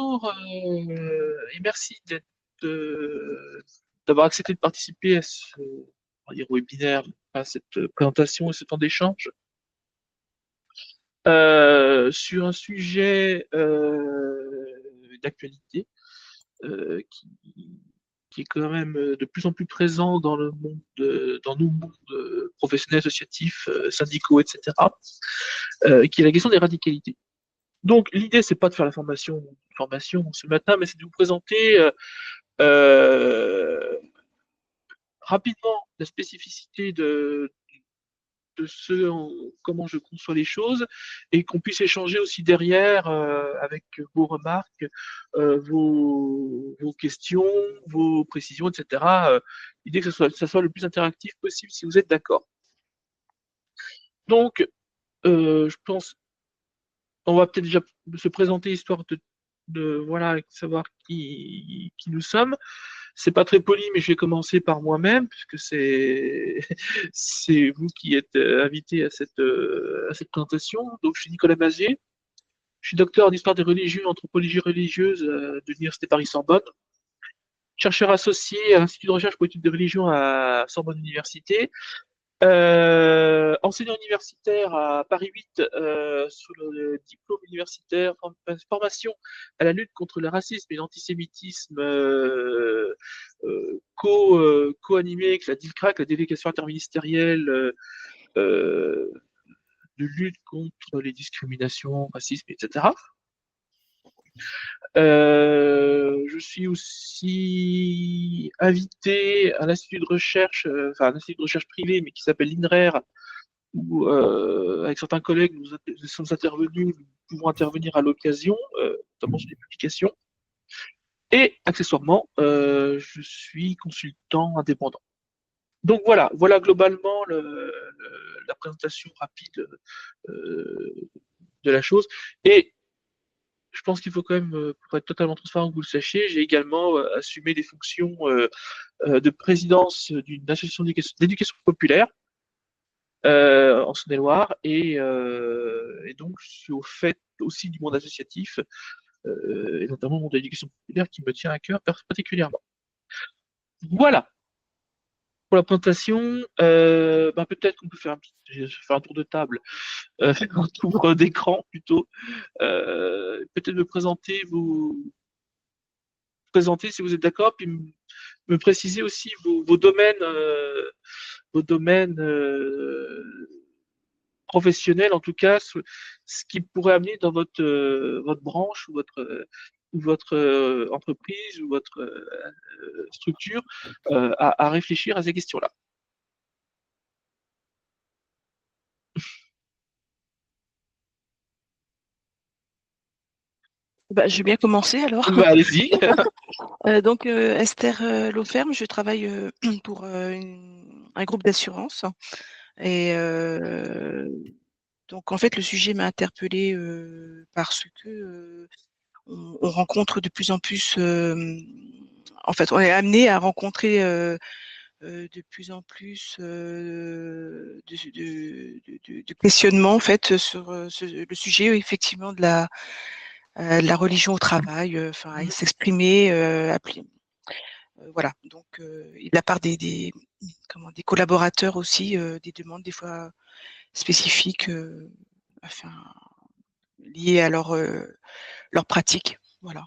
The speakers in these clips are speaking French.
bonjour et merci d'avoir accepté de participer à ce on va dire, webinaire, à cette présentation et ce temps d'échange sur un sujet d'actualité qui est quand même de plus en plus présent dans le monde, dans nos mondes professionnels, associatifs, syndicaux, etc., qui est la question des radicalités. Donc, l'idée, c'est pas de faire la formation ce matin, mais c'est de vous présenter euh, rapidement la spécificité de comment je conçois les choses et qu'on puisse échanger aussi derrière avec vos remarques, vos questions, vos précisions, etc. L'idée que ça soit le plus interactif possible si vous êtes d'accord. Donc, je pense on va peut-être déjà se présenter histoire voilà, savoir qui nous sommes. C'est pas très poli, mais je vais commencer par moi-même, puisque c'est vous qui êtes invité à cette présentation. Donc, je suis Nicolas Mazier. Je suis docteur en histoire des religions, anthropologie religieuse de l'Université Paris-Sorbonne, chercheur associé à l'Institut de recherche pour l'étude des religions à Sorbonne Université, enseignant universitaire à Paris 8 sous le diplôme universitaire formation à la lutte contre le racisme et l'antisémitisme co-animé avec la DILCRAC, la délégation interministérielle de lutte contre les discriminations, racisme, etc. Je suis aussi invité à l'Institut de recherche, enfin un institut de recherche privé, mais qui s'appelle l'INRER, où avec certains collègues, nous sommes intervenus, nous pouvons intervenir à l'occasion, notamment sur les publications. Et accessoirement, je suis consultant indépendant. Donc voilà globalement la présentation rapide de la chose. Et je pense qu'il faut quand même, pour être totalement transparent, que vous le sachiez, j'ai également assumé des fonctions de présidence d'une association d'éducation populaire en Saône-et-Loire et donc je suis au fait aussi du monde associatif et notamment le monde de l'éducation populaire qui me tient à cœur particulièrement. Voilà pour la présentation. Peut-être qu'on peut je vais faire un tour de table, un tour d'écran plutôt. Peut-être me présenter si vous êtes d'accord, puis me préciser aussi vos domaines professionnels, en tout cas, ce qui pourrait amener dans votre branche ou votre entreprise ou votre structure à réfléchir à ces questions-là. Je vais bien commencer alors. Allez-y. Esther Lauferme, je travaille pour un groupe d'assurance. Et donc, en fait, le sujet m'a interpellée parce que on rencontre de plus en plus, en fait, on est amené à rencontrer de plus en plus de questionnements en fait sur le sujet effectivement de la religion au travail, à s'exprimer, voilà. Donc, de la part des collaborateurs aussi, des demandes des fois spécifiques, liées à leur pratique, voilà.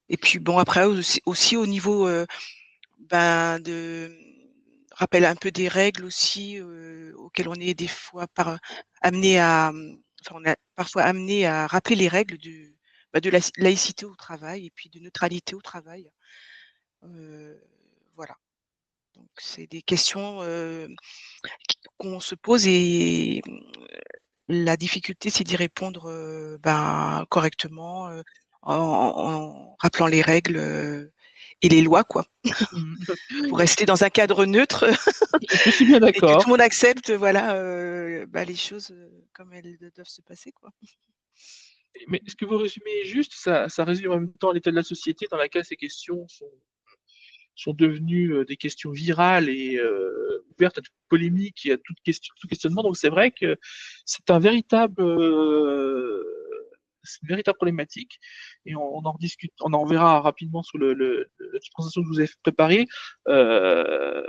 Et puis bon, après aussi au niveau de rappel un peu des règles aussi auxquelles on est des fois on est parfois amené à rappeler les règles de la laïcité au travail et puis de neutralité au travail. Voilà. Donc c'est des questions qu'on se pose et la difficulté c'est d'y répondre correctement en rappelant les règles et les lois quoi. Pour rester dans un cadre neutre. Je suis bien d'accord. Et que tout le monde accepte voilà les choses comme elles doivent se passer quoi. Mais ce que vous résumez juste, ça résume en même temps l'état de la société dans laquelle ces questions sont devenues des questions virales et ouvertes à toute polémique et à tout questionnement. Donc c'est vrai que c'est un véritable c'est une véritable problématique et on en rediscute, on en verra rapidement sur la petite présentation que je vous ai préparée. Euh,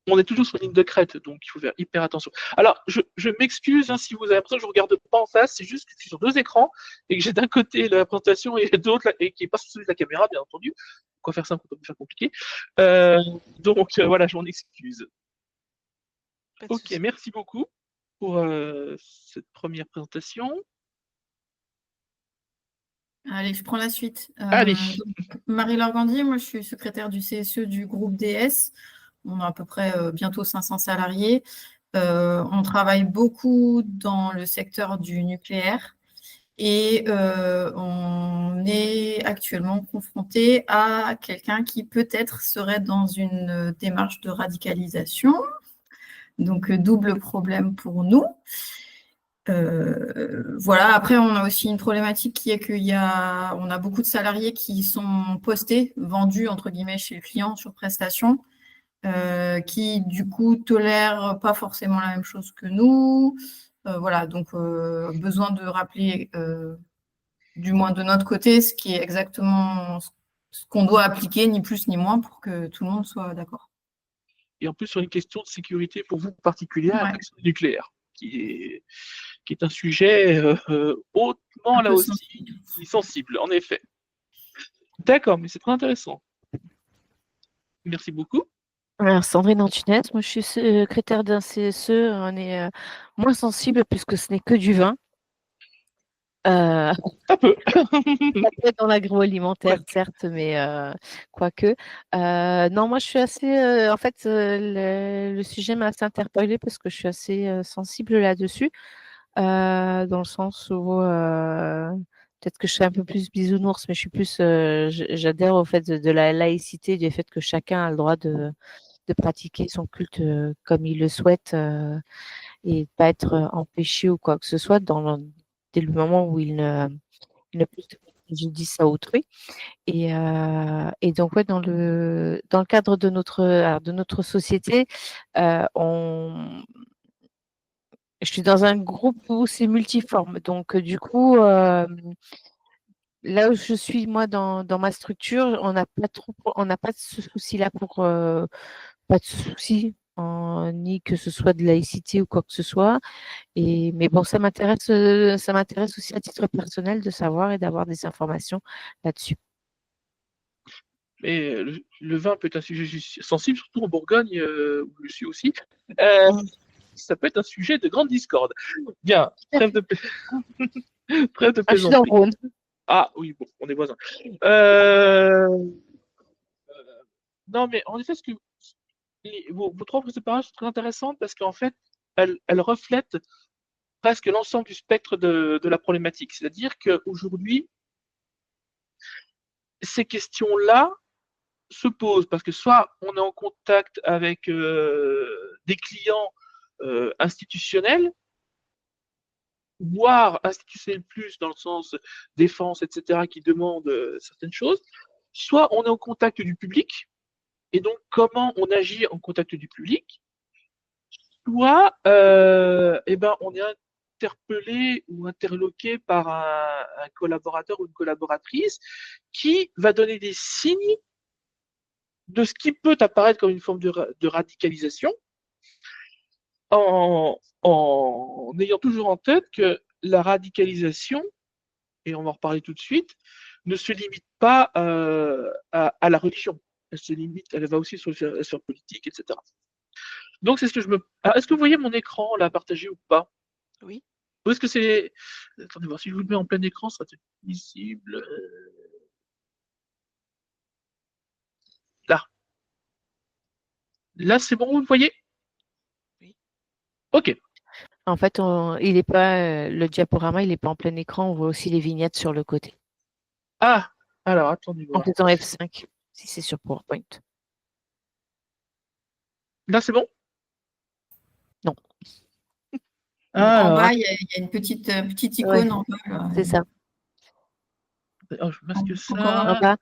on est toujours sur une ligne de crête, donc il faut faire hyper attention. Alors, je m'excuse hein, si vous avez l'impression que je ne regarde pas en face, c'est juste que je suis sur deux écrans et que j'ai d'un côté la présentation et de l'autre, et qui n'est pas sur celui de la caméra, bien entendu. Quoi faire simple, on peut faire compliqué. Donc voilà, je m'en excuse. Ok, merci beaucoup pour cette première présentation. Allez, je prends la suite. Allez. Marie-Laure Gandier, moi je suis secrétaire du CSE du groupe DS. On a à peu près bientôt 500 salariés. On travaille beaucoup dans le secteur du nucléaire et on est actuellement confronté à quelqu'un qui peut-être serait dans une démarche de radicalisation. Donc, double problème pour nous. Voilà, après, on a aussi une problématique qui est on a beaucoup de salariés qui sont postés, vendus, entre guillemets, chez le client sur prestation, qui, du coup, tolèrent pas forcément la même chose que nous. Voilà, donc, besoin de rappeler, du moins de notre côté, ce qui est exactement ce qu'on doit appliquer, ni plus ni moins, pour que tout le monde soit d'accord. Et en plus, sur une question de sécurité pour vous particulière, la question nucléaire, qui est un sujet hautement, là aussi, sensible, en effet. D'accord, mais c'est très intéressant. Merci beaucoup. Alors, Sandrine Antunes, moi je suis secrétaire d'un CSE, on est moins sensible puisque ce n'est que du vin. Un peu. Pas dans l'agroalimentaire, certes, mais quoique. Non, moi je suis assez. En fait, le sujet m'a assez interpellée parce que je suis assez sensible là-dessus, dans le sens où peut-être que je serais un peu plus bisounours, mais je suis plus. J'adhère au fait de la laïcité, du fait que chacun a le droit de pratiquer son culte comme il le souhaite et de pas être empêché ou quoi que ce soit dès le moment où il ne peut je dis ça à autrui. Et donc, ouais, dans le cadre de notre société, je suis dans un groupe où c'est multiforme. Donc, du coup, là où je suis, moi, dans ma structure, on n'a pas de ce souci-là pas de souci, ni que ce soit de laïcité ou quoi que ce soit. Mais bon, ça m'intéresse aussi à titre personnel de savoir et d'avoir des informations là-dessus. Mais le vin peut être un sujet sensible, surtout en Bourgogne, où je suis aussi. Ça peut être un sujet de grande discorde. Bien, trêve de plaisanterie. Je suis dans le Rhône. Ah oui, bon, on est voisins. Non, mais en effet, vos trois préoccupations sont très intéressantes parce qu'en fait, elles reflètent presque l'ensemble du spectre de la problématique. C'est-à-dire qu'aujourd'hui, ces questions-là se posent parce que soit on est en contact avec des clients institutionnels, voire institutionnels plus dans le sens défense, etc., qui demandent certaines choses, soit on est en contact du public, et donc comment on agit en contact du public, soit on est interpellé ou interloqué par un collaborateur ou une collaboratrice qui va donner des signes de ce qui peut apparaître comme une forme de radicalisation, en ayant toujours en tête que la radicalisation, et on va en reparler tout de suite, ne se limite pas à la religion. Elle va aussi sur la sphère politique, etc. Donc c'est ce que je me. Ah, est-ce que vous voyez mon écran là partagé ou pas? Oui. Ou est-ce que c'est. Attendez voir, si je vous le mets en plein écran, ça sera visible. Là. Là, c'est bon, vous le voyez? Oui. Ok. En fait, il est pas le diaporama, il n'est pas en plein écran. On voit aussi les vignettes sur le côté. Ah, alors attendez En voir. faisant F5, si c'est sur PowerPoint. Là, c'est bon? Non. En bas, il y a une petite icône en bas. C'est ça. Oh, je masque ça. En bas,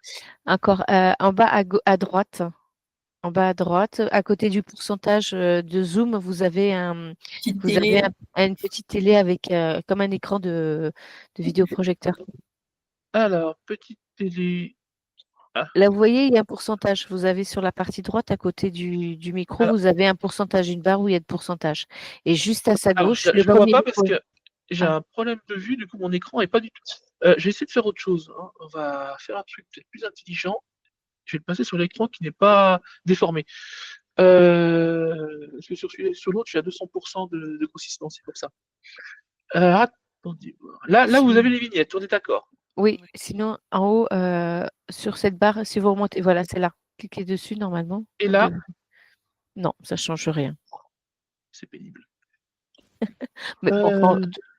encore en bas à droite. En bas à droite, à côté du pourcentage de zoom, vous avez Petite télé. une petite télé avec comme un écran de vidéoprojecteur. Alors, petite télé. Là, vous voyez, il y a un pourcentage. Vous avez sur la partie droite, à côté du micro, Alors, vous avez un pourcentage, une barre où il y a de pourcentage. Et juste à sa alors, gauche, je le ne vois premier pas parce micro. que j'ai Ah. un problème de vue, du coup mon écran est pas du tout. Je vais essayer de faire autre chose, hein. On va faire un truc peut-être plus intelligent. Je vais le passer sur l'écran qui n'est pas déformé. Parce que sur l'autre, je suis à 200% de grossissement, c'est comme ça. Attendez. Là, vous avez les vignettes, on est d'accord. Oui, sinon, en haut, sur cette barre, si vous remontez, voilà, c'est là. Cliquez dessus normalement. Et là, Non, ça ne change rien. c'est pénible. Mais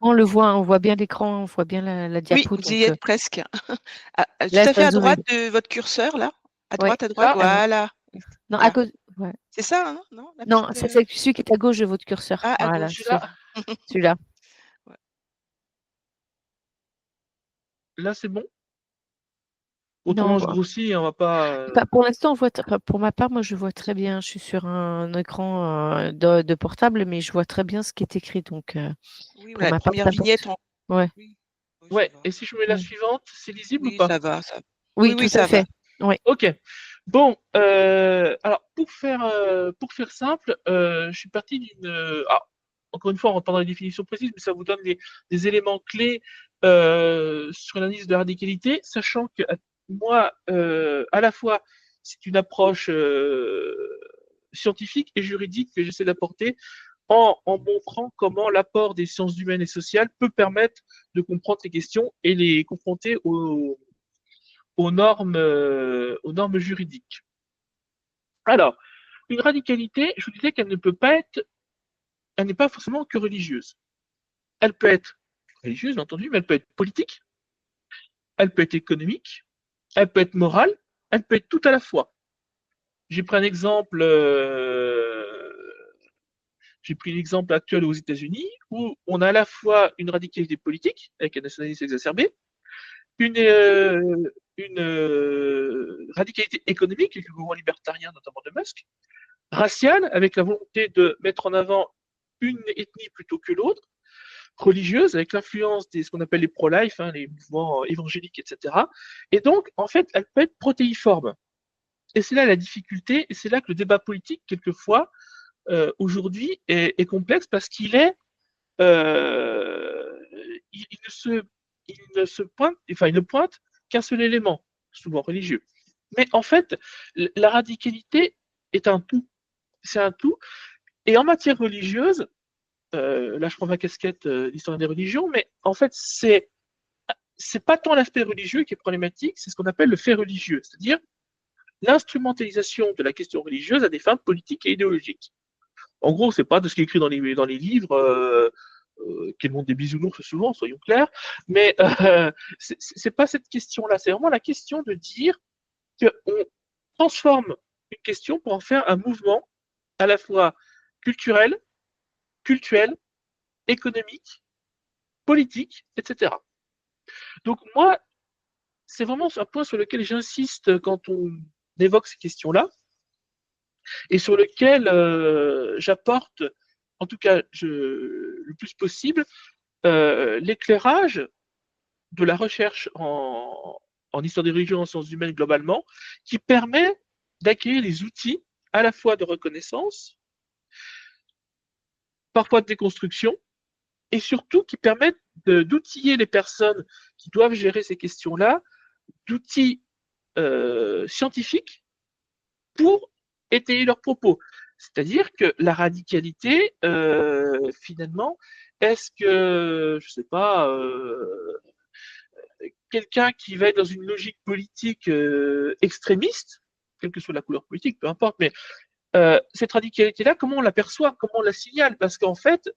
on le voit, on voit bien l'écran, on voit bien la Oui, diapo. vous y êtes presque. Tout là, à fait ça à zoome. droite de votre curseur, là. À Ouais. droite, Là, voilà. Non, Là. à cause. Ouais. C'est ça, hein, non la Non, petite, c'est celui qui est à gauche de votre curseur. Ah, à Voilà, gauche. celui-là. Ouais. Là, c'est bon. Non, Autrement, je grossis, on va pas. pour l'instant, pour ma part, moi, je vois très bien. Je suis sur un écran de portable, mais je vois très bien ce qui est écrit. Donc, Oui, pour la ma part, première ça vignette. porte. Ouais. Oui, ça Ouais, va. et si je mets la suivante, c'est lisible ou Oui, pas? ça va. Oui, Oui, tout à ça fait. va. Oui. Ok. Bon, alors pour faire simple, je suis parti encore une fois, on rentre pas dans les définitions précises, mais ça vous donne des éléments clés sur l'analyse de la radicalité, sachant que moi, à la fois, c'est une approche scientifique et juridique que j'essaie d'apporter en montrant comment l'apport des sciences humaines et sociales peut permettre de comprendre ces questions et les confronter aux normes juridiques. Alors, une radicalité, je vous disais qu'elle ne peut pas être, elle n'est pas forcément que religieuse. Elle peut être religieuse, bien entendu, mais elle peut être politique, elle peut être économique, elle peut être morale, elle peut être tout à la fois. J'ai pris un exemple, j'ai pris l'exemple actuel aux États-Unis où on a à la fois une radicalité politique avec un nationalisme exacerbé, une radicalité économique avec le mouvement libertarien notamment de Musk, raciale, avec la volonté de mettre en avant une ethnie plutôt que l'autre, religieuse, avec l'influence de ce qu'on appelle les pro-life, hein, les mouvements évangéliques, etc. Et donc, en fait, elle peut être protéiforme. Et c'est là la difficulté, et c'est là que le débat politique, quelquefois, aujourd'hui, est complexe parce qu'il est, il il ne pointe qu'un seul élément, souvent religieux. Mais en fait, la radicalité est un tout. C'est un tout. Et en matière religieuse, là je prends ma casquette d'historien des religions, mais en fait c'est pas tant l'aspect religieux qui est problématique, c'est ce qu'on appelle le fait religieux, c'est-à-dire l'instrumentalisation de la question religieuse à des fins politiques et idéologiques. En gros, c'est pas de ce qui est écrit dans les livres, qui est le monde des bisounours souvent, soyons clairs, mais c'est pas cette question-là, c'est vraiment la question de dire qu'on transforme une question pour en faire un mouvement à la fois culturel, cultuel, économique, politique, etc. Donc moi, c'est vraiment un point sur lequel j'insiste quand on évoque ces questions-là et sur lequel j'apporte, en tout cas le plus possible, l'éclairage de la recherche en histoire des religions, en sciences humaines globalement, qui permet d'acquérir les outils à la fois de reconnaissance, parfois de déconstruction, et surtout qui permettent d'outiller les personnes qui doivent gérer ces questions-là, d'outils scientifiques pour étayer leurs propos. C'est-à-dire que la radicalité, finalement, est-ce que, je ne sais pas, quelqu'un qui va être dans une logique politique extrémiste, quelle que soit la couleur politique, peu importe, mais cette radicalité-là, comment on l'aperçoit, comment on la signale? Parce qu'en fait,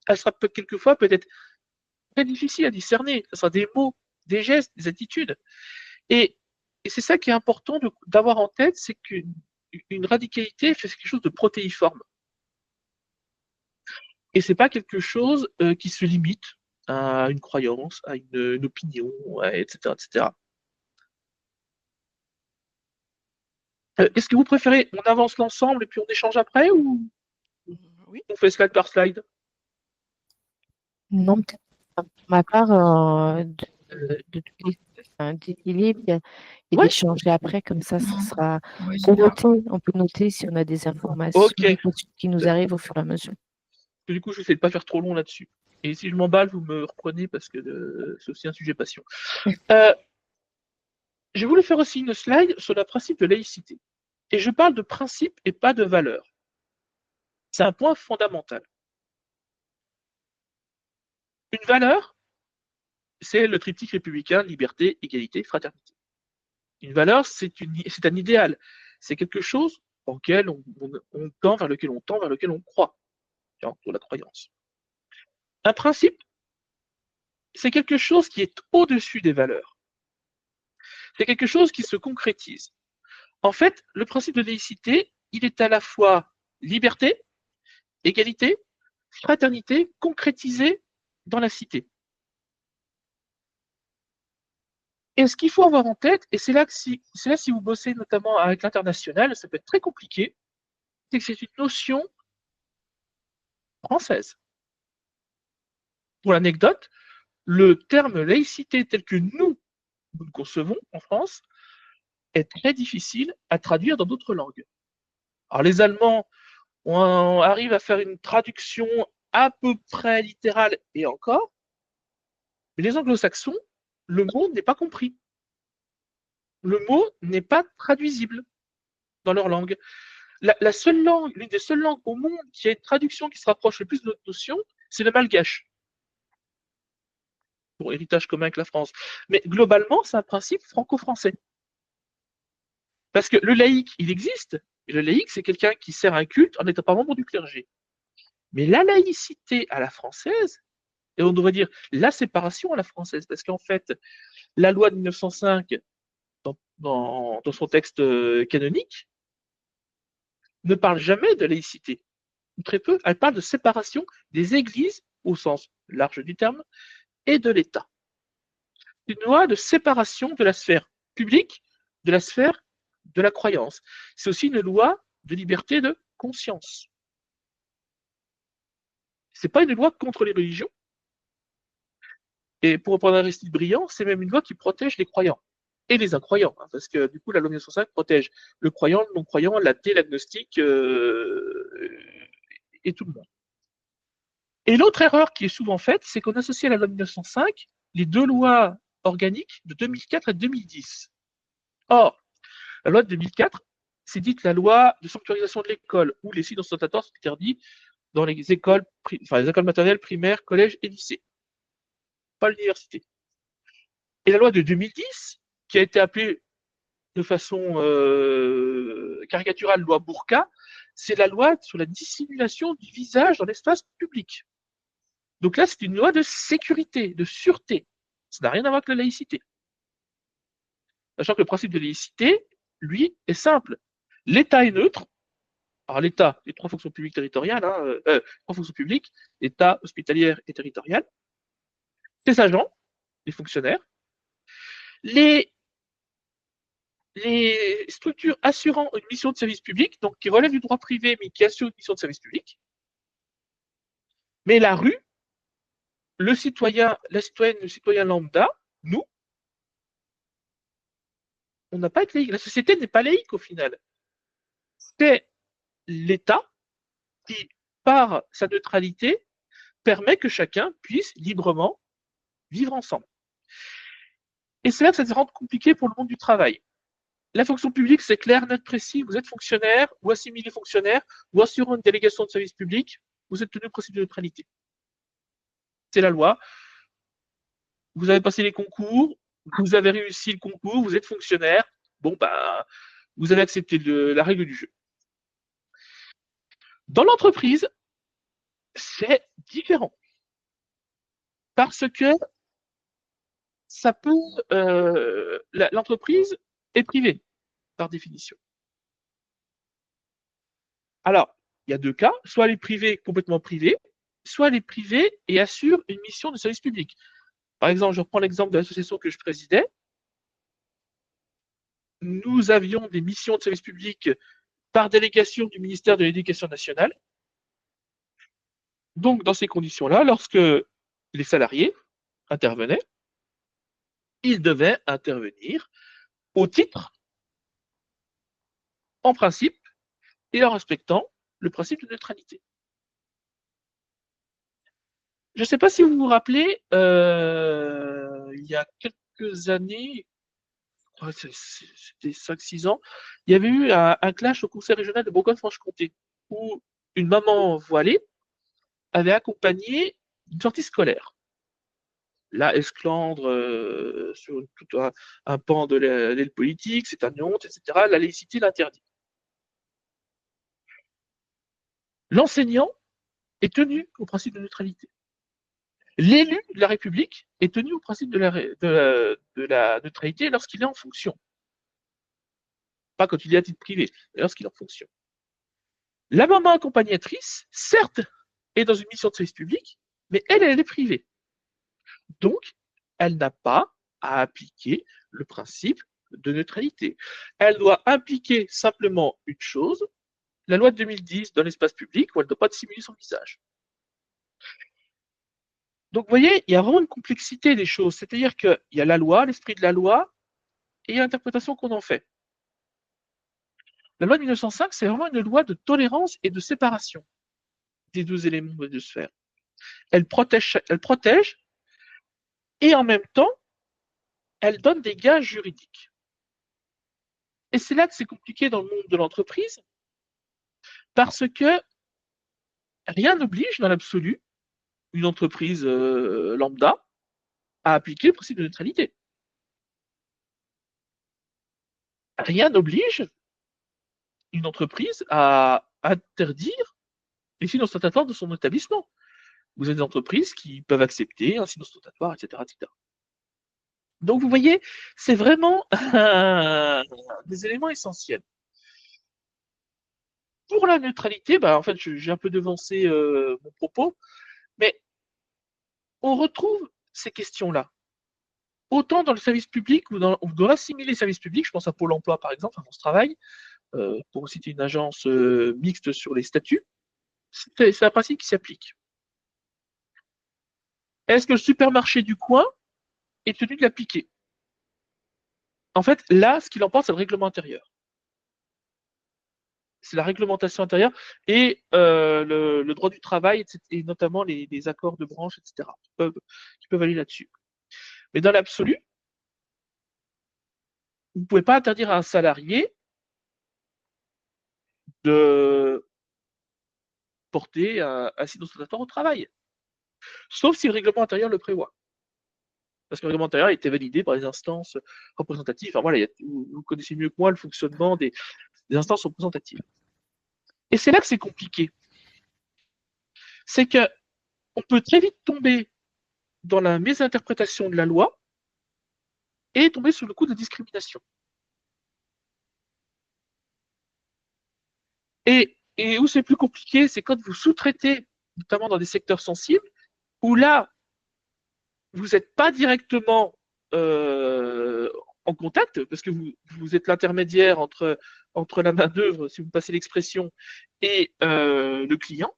elle sera quelquefois peut-être très difficile à discerner. Ce sera des mots, des gestes, des attitudes. Et c'est ça qui est important d'avoir en tête, c'est qu'une radicalité fait quelque chose de protéiforme. Et c'est pas quelque chose qui se limite à une croyance, à une opinion, ouais, etc., etc. Est-ce que vous préférez on avance l'ensemble et puis on échange après ou Oui. on fait slide par slide? Non, peut-être pas. Pour ma part, d'équilibre et Ouais. d'échanger après, comme ça sera Oui, pour super. noter. On peut noter si on a des informations Ok. qui nous arrivent au fur et à mesure. Du coup, je vais essayer de pas faire trop long là-dessus. Et si je m'emballe, vous me reprenez parce que c'est aussi un sujet passion. J'ai voulu faire aussi une slide sur le principe de laïcité. Et je parle de principe et pas de valeur. C'est un point fondamental. Une valeur, c'est le triptyque républicain, liberté, égalité, fraternité. Une valeur, c'est un idéal. C'est quelque chose auquel on tend, vers lequel on tend, vers lequel on croit. Pour la croyance. Un principe, c'est quelque chose qui est au-dessus des valeurs. C'est quelque chose qui se concrétise. En fait, le principe de laïcité, il est à la fois liberté, égalité, fraternité concrétisée dans la cité. Et ce qu'il faut avoir en tête, et c'est là si vous bossez notamment avec l'international, ça peut être très compliqué, c'est que c'est une notion française. Pour l'anecdote, le terme laïcité tel que nous le concevons en France est très difficile à traduire dans d'autres langues. Alors les Allemands arrivent à faire une traduction à peu près littérale et encore, mais les Anglo-Saxons, le mot n'est pas compris. Le mot n'est pas traduisible dans leur langue. La seule langue, l'une des seules langues au monde qui a une traduction qui se rapproche le plus de notre notion, c'est le malgache. Pour héritage commun avec la France. Mais globalement, c'est un principe franco-français. Parce que le laïc, il existe, et le laïc, c'est quelqu'un qui sert un culte en n'étant pas membre du clergé. Mais la laïcité à la française, et on devrait dire la séparation à la française, parce qu'en fait, la loi de 1905, dans son texte canonique, ne parle jamais de laïcité, ou très peu. Elle parle de séparation des églises, au sens large du terme, et de l'État. Une loi de séparation de la sphère publique, de la sphère de la croyance. C'est aussi une loi de liberté de conscience. Ce n'est pas une loi contre les religions. Et pour reprendre Aristide Briand, c'est même une loi qui protège les croyants et les incroyants, hein, parce que du coup, la loi 1905 protège le croyant, le non-croyant, l'athée, l'agnostique et tout le monde. Et l'autre erreur qui est souvent faite, c'est qu'on associe à la loi 1905 les deux lois organiques de 2004 et 2010. Or, la loi de 2004, c'est dite la loi de sanctuarisation de l'école, où les signes ostentatoires sont interdits dans les écoles maternelles, primaires, collèges et lycées, pas l'université. Et la loi de 2010, qui a été appelée de façon caricaturale loi Burqa, c'est la loi sur la dissimulation du visage dans l'espace public. Donc là, c'est une loi de sécurité, de sûreté. Ça n'a rien à voir avec la laïcité. Sachant que le principe de laïcité, lui, est simple. L'État est neutre. Alors l'État, les trois fonctions publiques territoriales, trois fonctions publiques, État, hospitalière et territoriale. Les agents, les fonctionnaires, les structures assurant une mission de service public, donc qui relèvent du droit privé, mais qui assurent une mission de service public. Mais la rue, le citoyen, la citoyenne, le citoyen lambda, nous, on n'a pas été laïque. La société n'est pas laïque au final. C'est l'État qui, par sa neutralité, permet que chacun puisse librement vivre ensemble. Et c'est là que ça se rend compliqué pour le monde du travail. La fonction publique, c'est clair, net, précis. Vous êtes fonctionnaire ou assimilé fonctionnaire ou assurant une délégation de service public, vous êtes tenu au principe de neutralité. C'est la loi. Vous avez passé les concours, vous avez réussi le concours, vous êtes fonctionnaire. Bon, bah, vous avez accepté la règle du jeu. Dans l'entreprise, c'est différent. Parce que ça peut. L'entreprise est privée, par définition. Alors, il y a deux cas. Soit elle est privée, complètement privée, soit elle est privée et assure une mission de service public. Par exemple, je reprends l'exemple de l'association que je présidais. nous avions des missions de service public par délégation du ministère de l'Éducation nationale. Donc, dans ces conditions-là, lorsque les salariés intervenaient, ils devaient intervenir au titre, en principe, et en respectant le principe de neutralité. Je ne sais pas si vous vous rappelez, il y a quelques années, c'était 5-6 ans, il y avait eu un clash au conseil régional de Bourgogne-Franche-Comté, où une maman voilée avait accompagné une sortie scolaire. Là, esclandre sur tout un pan de l'aile politique, c'est une honte, etc. La laïcité l'interdit. L'enseignant est tenu au principe de neutralité. L'élu de la République est tenu au principe de la neutralité lorsqu'il est en fonction. Pas quand il est à titre privé, mais lorsqu'il est en fonction. La maman accompagnatrice, certes, est dans une mission de service public, mais elle est privée. Donc, elle n'a pas à appliquer le principe de neutralité. Elle doit impliquer simplement une chose, la loi de 2010 dans l'espace public, où elle ne doit pas dissimuler son visage. Donc, vous voyez, il y a vraiment une complexité des choses. C'est-à-dire qu'il y a la loi, l'esprit de la loi, et l'interprétation qu'on en fait. La loi de 1905, c'est vraiment une loi de tolérance et de séparation des deux éléments de deux sphères. Elle protège, et en même temps, elle donne des gages juridiques. Et c'est là que c'est compliqué dans le monde de l'entreprise, parce que rien n'oblige dans l'absolu une entreprise lambda à appliquer le principe de neutralité. Rien n'oblige une entreprise à interdire les signes ostentatoires de son établissement. Vous avez des entreprises qui peuvent accepter un signe ostentatoire, etc., etc. Donc vous voyez, c'est vraiment des éléments essentiels. Pour la neutralité, en fait, j'ai un peu devancé mon propos, mais on retrouve ces questions-là. Autant dans le service public ou dans l'assimiler service public, je pense à Pôle emploi par exemple, à France Travail, pour citer une agence mixte sur les statuts, c'est un principe qui s'applique. Est-ce que le supermarché du coin est tenu de l'appliquer? En fait, là, ce qu'il emporte, c'est le règlement intérieur. C'est la réglementation intérieure et le droit du travail, etc., et notamment les accords de branche, etc., qui peuvent aller là-dessus. Mais dans l'absolu, vous ne pouvez pas interdire à un salarié de porter un signe ostentatoire au travail, sauf si le règlement intérieur le prévoit. Parce que le règlement intérieur a été validé par les instances représentatives. Enfin, voilà, vous connaissez mieux que moi le fonctionnement des instances représentatives. Et c'est là que c'est compliqué. C'est qu'on peut très vite tomber dans la mésinterprétation de la loi et tomber sous le coup de discrimination. Et où c'est plus compliqué, c'est quand vous sous-traitez, notamment dans des secteurs sensibles, où là, vous n'êtes pas directement en contact, parce que vous êtes l'intermédiaire entre la main-d'œuvre, si vous passez l'expression, et le client,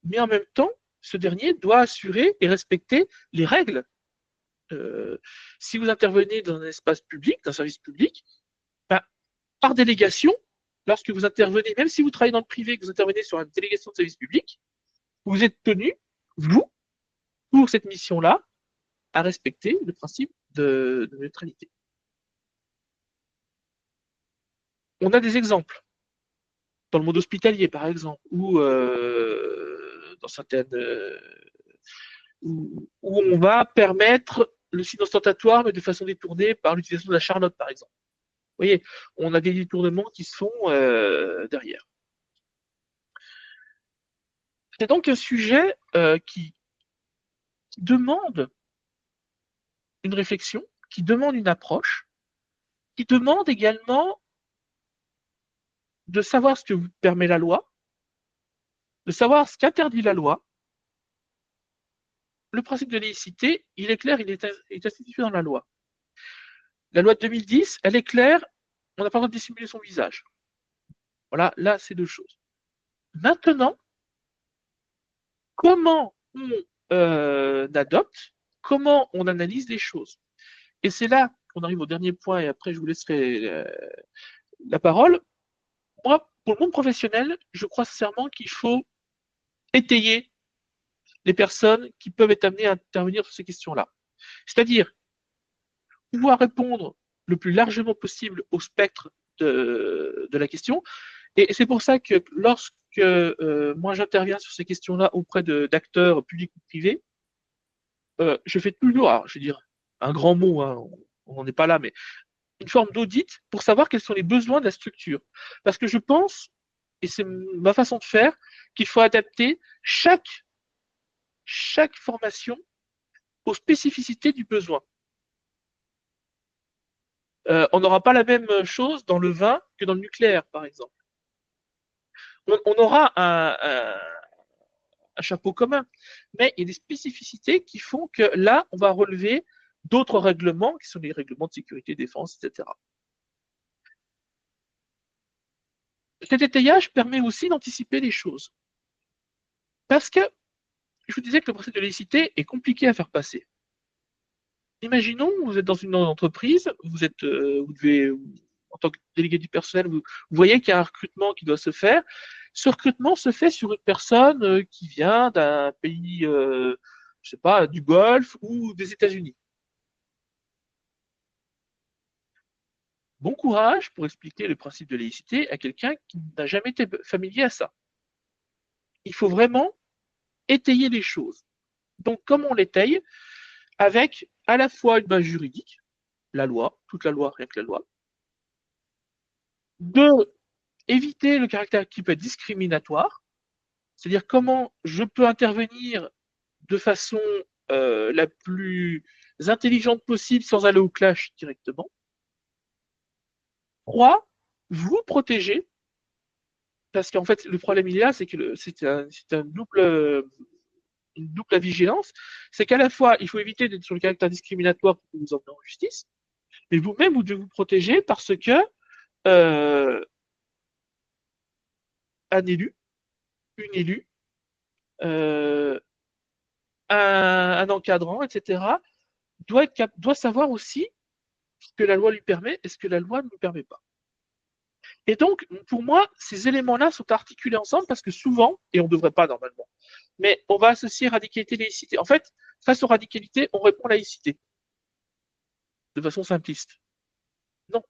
mais en même temps, ce dernier doit assurer et respecter les règles. Si vous intervenez dans un espace public, dans un service public, par délégation, lorsque vous intervenez, même si vous travaillez dans le privé, que vous intervenez sur une délégation de service public, vous êtes tenu, vous, pour cette mission-là, à respecter le principe de neutralité. On a des exemples. Dans le monde hospitalier, par exemple, ou dans certaines... où on va permettre le signe ostentatoire, mais de façon détournée par l'utilisation de la charlotte, par exemple. Vous voyez, on a des détournements qui se font derrière. C'est donc un sujet qui demande une réflexion, qui demande une approche, qui demande également de savoir ce que permet la loi, de savoir ce qu'interdit la loi. Le principe de laïcité, il est clair, il est institué dans la loi. La loi de 2010, elle est claire on n'a pas le droit de dissimuler son visage. Voilà, là, c'est 2 choses. Maintenant, comment on adopte, comment on analyse les choses. Et c'est là qu'on arrive au dernier point, et après je vous laisserai la parole. Moi, pour le monde professionnel, je crois sincèrement qu'il faut étayer les personnes qui peuvent être amenées à intervenir sur ces questions-là. C'est-à-dire pouvoir répondre le plus largement possible au spectre de la question. Et c'est pour ça que lorsque moi j'interviens sur ces questions-là auprès d'acteurs publics ou privés, je fais toujours, alors, je veux dire, un grand mot, hein, on n'en est pas là, mais une forme d'audit pour savoir quels sont les besoins de la structure. Parce que je pense, et c'est ma façon de faire, qu'il faut adapter chaque formation aux spécificités du besoin. On n'aura pas la même chose dans le vin que dans le nucléaire, par exemple. On aura un chapeau commun, mais il y a des spécificités qui font que là, on va relever d'autres règlements, qui sont les règlements de sécurité, défense, etc. Cet étayage permet aussi d'anticiper les choses. Parce que je vous disais que le principe de laïcité est compliqué à faire passer. Imaginons, vous êtes dans une entreprise, vous devez, en tant que délégué du personnel, vous voyez qu'il y a un recrutement qui doit se faire. Ce recrutement se fait sur une personne qui vient d'un pays, je sais pas, du Golfe ou des États-Unis. Bon courage pour expliquer le principe de laïcité à quelqu'un qui n'a jamais été familier à ça. Il faut vraiment étayer les choses. Donc, comment on l'étaye? Avec à la fois une base juridique, la loi, toute la loi, rien que la loi. 2, éviter le caractère qui peut être discriminatoire, c'est-à-dire comment je peux intervenir de façon la plus intelligente possible sans aller au clash directement. 3, vous protéger, parce qu'en fait, le problème il est là, c'est que c'est une double vigilance, c'est qu'à la fois, il faut éviter d'être sur le caractère discriminatoire pour vous emmener en justice, mais vous-même, vous devez vous protéger parce que un élu, une élue, un encadrant, etc., doit savoir aussi ce que la loi lui permet et ce que la loi ne lui permet pas. Et donc, pour moi, ces éléments-là sont articulés ensemble parce que souvent, et on ne devrait pas normalement, mais on va associer radicalité et laïcité. En fait, face aux radicalités, on répond laïcité, de façon simpliste. Non,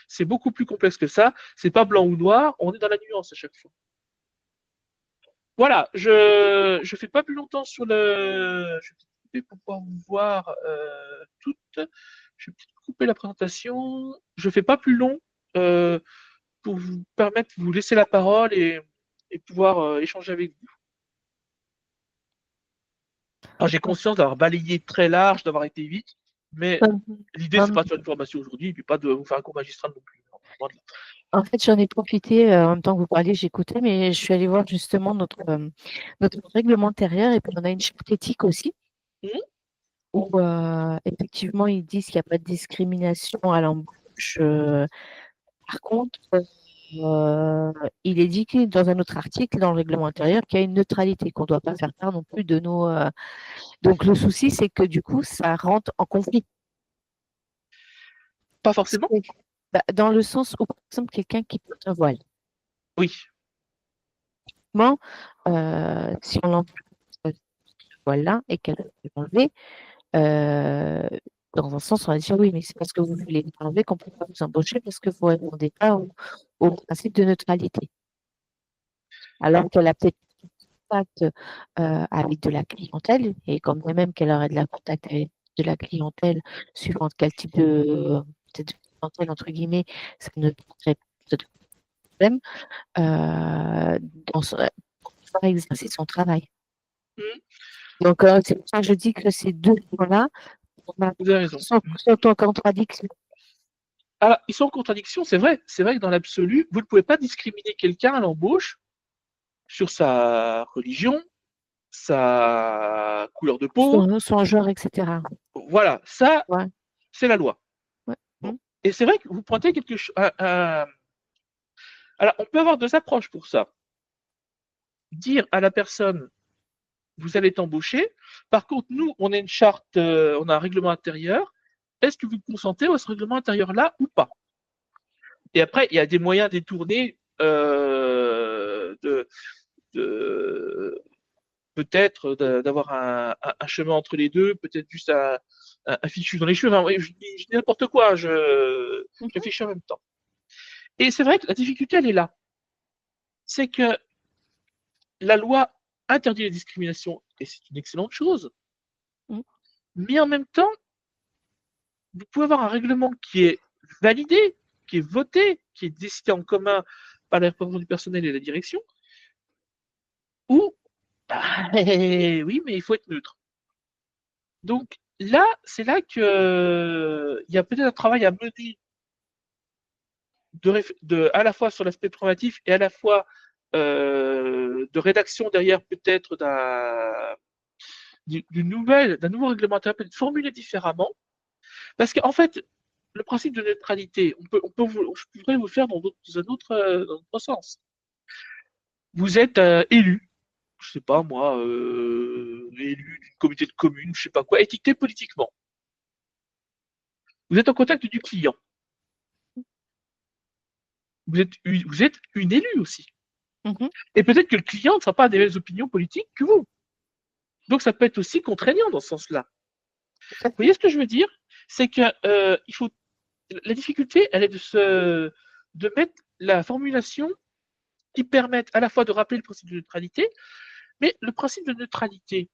c'est beaucoup plus complexe que ça. C'est pas blanc ou noir, on est dans la nuance à chaque fois. Voilà, je fais pas plus longtemps sur le. Je vais couper pour pouvoir vous voir toutes. Je vais peut-être couper la présentation. Je fais pas plus long pour vous permettre de vous laisser la parole et pouvoir échanger avec vous. Alors, j'ai conscience d'avoir balayé très large, d'avoir été vite, mais l'idée, c'est pas de faire une formation aujourd'hui et puis pas de vous faire un cours magistral non plus. En fait, j'en ai profité en même temps que vous parliez, j'écoutais, mais je suis allée voir justement notre règlement intérieur et puis on a une charte éthique aussi, où effectivement ils disent qu'il n'y a pas de discrimination à l'embauche. Par contre, il est dit dans un autre article, dans le règlement intérieur, qu'il y a une neutralité, qu'on ne doit pas faire part non plus de nos. Donc le souci, c'est que du coup, ça rentre en conflit. Pas forcément. Dans le sens où, par exemple, quelqu'un qui porte un voile. Oui. Si on l'emploie ce voile-là et qu'elle veut l'enlever, dans un sens, on va dire oui, mais c'est parce que vous voulez l'enlever qu'on ne peut pas vous embaucher parce que vous ne répondez pas au principe de neutralité. Alors qu'elle a peut-être contact avec de la clientèle, et quand même qu'elle aurait de la contact avec de la clientèle, suivant quel type de clientèle, entre guillemets, ça ne poserait pas de problème pour pouvoir exercer son travail. Donc, c'est pour ça que je dis que ces deux points-là sont en contradiction. Alors, ils sont en contradiction, c'est vrai. C'est vrai que dans l'absolu, vous ne pouvez pas discriminer quelqu'un à l'embauche sur sa religion, sa couleur de peau, son genre, etc. Voilà, ça, c'est la loi. Ouais. Bon. Et c'est vrai que vous pointez quelque chose. Alors, on peut avoir deux approches pour ça. Dire à la personne, vous allez t'embaucher. Par contre, nous, on a une charte, on a un règlement intérieur. Est-ce que vous consentez à ce règlement intérieur-là ou pas? Et après, il y a des moyens détournés de peut-être d'avoir un chemin entre les deux, peut-être juste un fichu dans les cheveux. Enfin, je dis n'importe quoi, je réfléchis en même temps. Et c'est vrai que la difficulté, elle est là. C'est que la loi interdit les discriminations, et c'est une excellente chose. Mais en même temps, vous pouvez avoir un règlement qui est validé, qui est voté, qui est décidé en commun par les représentants du personnel et la direction, où, oui, mais il faut être neutre. Donc là, c'est là que il y a peut-être un travail à mener à la fois sur l'aspect normatif et à la fois de rédaction derrière peut-être d'un nouveau réglementaire, peut-être formulé différemment. Parce qu'en fait, le principe de neutralité, je pourrais vous le faire dans un autre sens. Vous êtes élu, je sais pas moi, élu d'une communauté de communes, je sais pas quoi, étiqueté politiquement. Vous êtes en contact du client. Vous êtes une élue aussi. Et peut-être que le client ne sera pas des mêmes opinions politiques que vous. Donc ça peut être aussi contraignant dans ce sens-là. Vous voyez ce que je veux dire? C'est que la difficulté, elle est de mettre la formulation qui permette à la fois de rappeler le principe de neutralité, mais le principe de neutralité,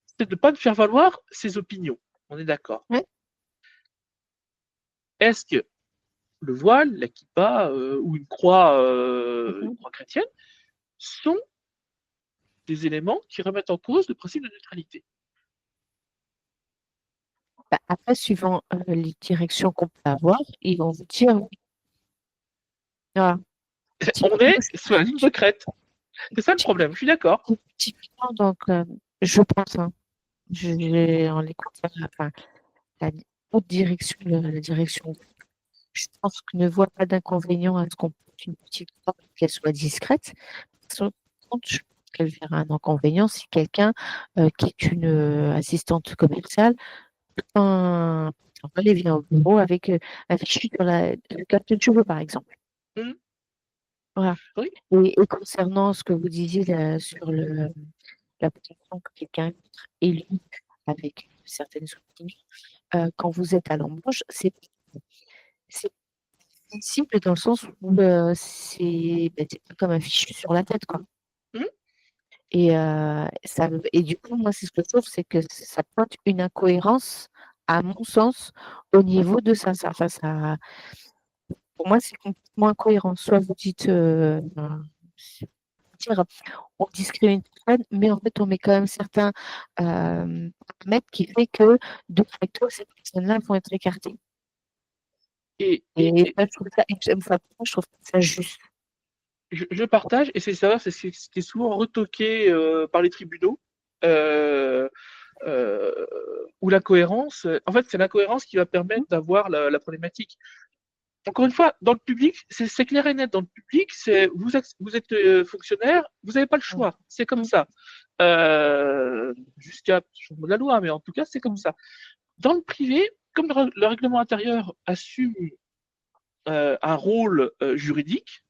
c'est de ne pas faire valoir ses opinions. On est d'accord. Oui. Est-ce que le voile, la kippa ou une croix chrétienne sont des éléments qui remettent en cause le principe de neutralité? Après, suivant les directions qu'on peut avoir, ils vont vous dire oui. Voilà. On est sur la ligne de crête. C'est ça le problème, je suis d'accord. Typiquement, donc, je pense, en l'écoutant, la haute direction, la direction, je pense que ne voit pas d'inconvénient à ce qu'on porte une petite robe qu'elle soit discrète. Par contre, je pense qu'elle verra un inconvénient si quelqu'un qui est une assistante commerciale elle vient au bureau avec un fichu sur le carte de cheveux, par exemple. Voilà. Oui. Et concernant ce que vous disiez sur la position que quelqu'un est élu avec certaines opinions, quand vous êtes à l'embauche, c'est sensible dans le sens où c'est pas comme un fichu sur la tête, quoi. Et du coup, moi, c'est ce que je trouve, c'est que ça pointe une incohérence, à mon sens, au niveau de ça. Pour moi, c'est complètement incohérent. Soit vous dites, on discrimine personne, mais en fait, on met quand même certains paramètres qui fait que, de facto, ces personnes-là vont être écartées. Et ça, je trouve ça juste. Je partage, et c'est ça, c'est ce qui est souvent retoqué par les tribunaux, où la cohérence, en fait, c'est l'incohérence qui va permettre d'avoir la problématique. Encore une fois, dans le public, c'est clair et net. Dans le public, vous êtes fonctionnaire, vous n'avez pas le choix. C'est comme ça. Jusqu'à changement de la loi, mais en tout cas, c'est comme ça. Dans le privé, comme le règlement intérieur assume un rôle juridique,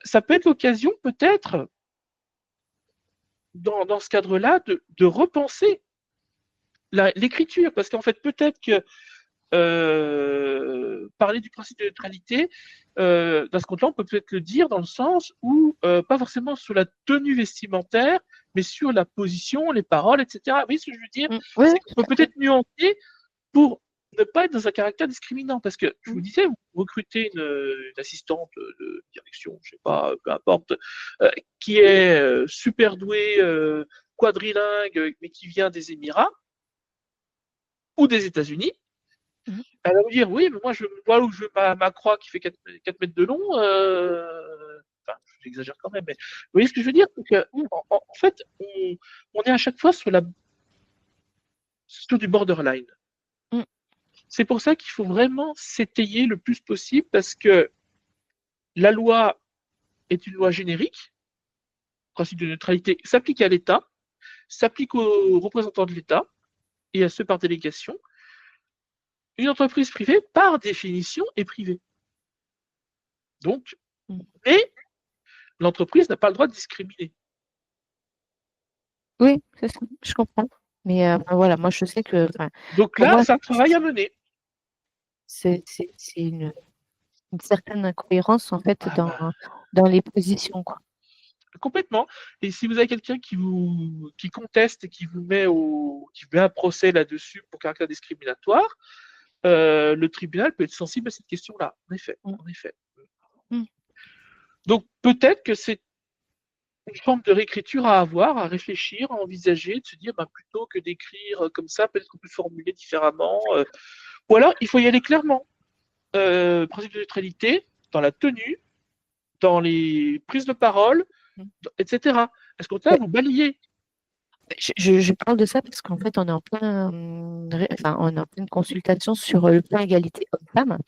ça peut être l'occasion, peut-être, dans ce cadre-là, de repenser l'écriture. Parce qu'en fait, peut-être que parler du principe de neutralité, dans ce compte-là, on peut peut-être le dire dans le sens où, pas forcément sur la tenue vestimentaire, mais sur la position, les paroles, etc. Vous voyez ce que je veux dire? Oui. C'est qu'on peut peut-être nuancer pour ne pas être dans un caractère discriminant. Parce que, je vous disais, vous recrutez une assistante de direction, je sais pas, peu importe, qui est super douée, quadrilingue, mais qui vient des Émirats ou des États-Unis. Elle va vous dire, oui, mais moi, je vois où je veux ma croix qui fait 4 mètres de long. Enfin, j'exagère quand même, mais vous voyez ce que je veux dire? En fait, on est à chaque fois sur du borderline. C'est pour ça qu'il faut vraiment s'étayer le plus possible parce que la loi est une loi générique, le principe de neutralité s'applique à l'État, s'applique aux représentants de l'État et à ceux par délégation. Une entreprise privée, par définition, est privée. Donc, mais l'entreprise n'a pas le droit de discriminer. Oui, c'est ça, je comprends. Mais voilà, moi je sais que Donc pour là, moi, c'est un travail à mener. c'est une certaine incohérence en fait dans les positions, quoi. Complètement. Et si vous avez quelqu'un qui conteste et qui vous met un procès là-dessus pour caractère discriminatoire, le tribunal peut être sensible à cette question-là. En effet, en effet. Mm. Donc peut-être que c'est une forme de réécriture à avoir, à réfléchir, à envisager, de se dire plutôt que d'écrire comme ça, peut-être qu'on peut formuler différemment. Ou alors il faut y aller clairement. Principe de neutralité dans la tenue, dans les prises de parole, etc. Est-ce qu'au contraire, vous balayez? Je parle de ça parce qu'en fait, on est en pleine consultation sur le plan égalité homme-femme.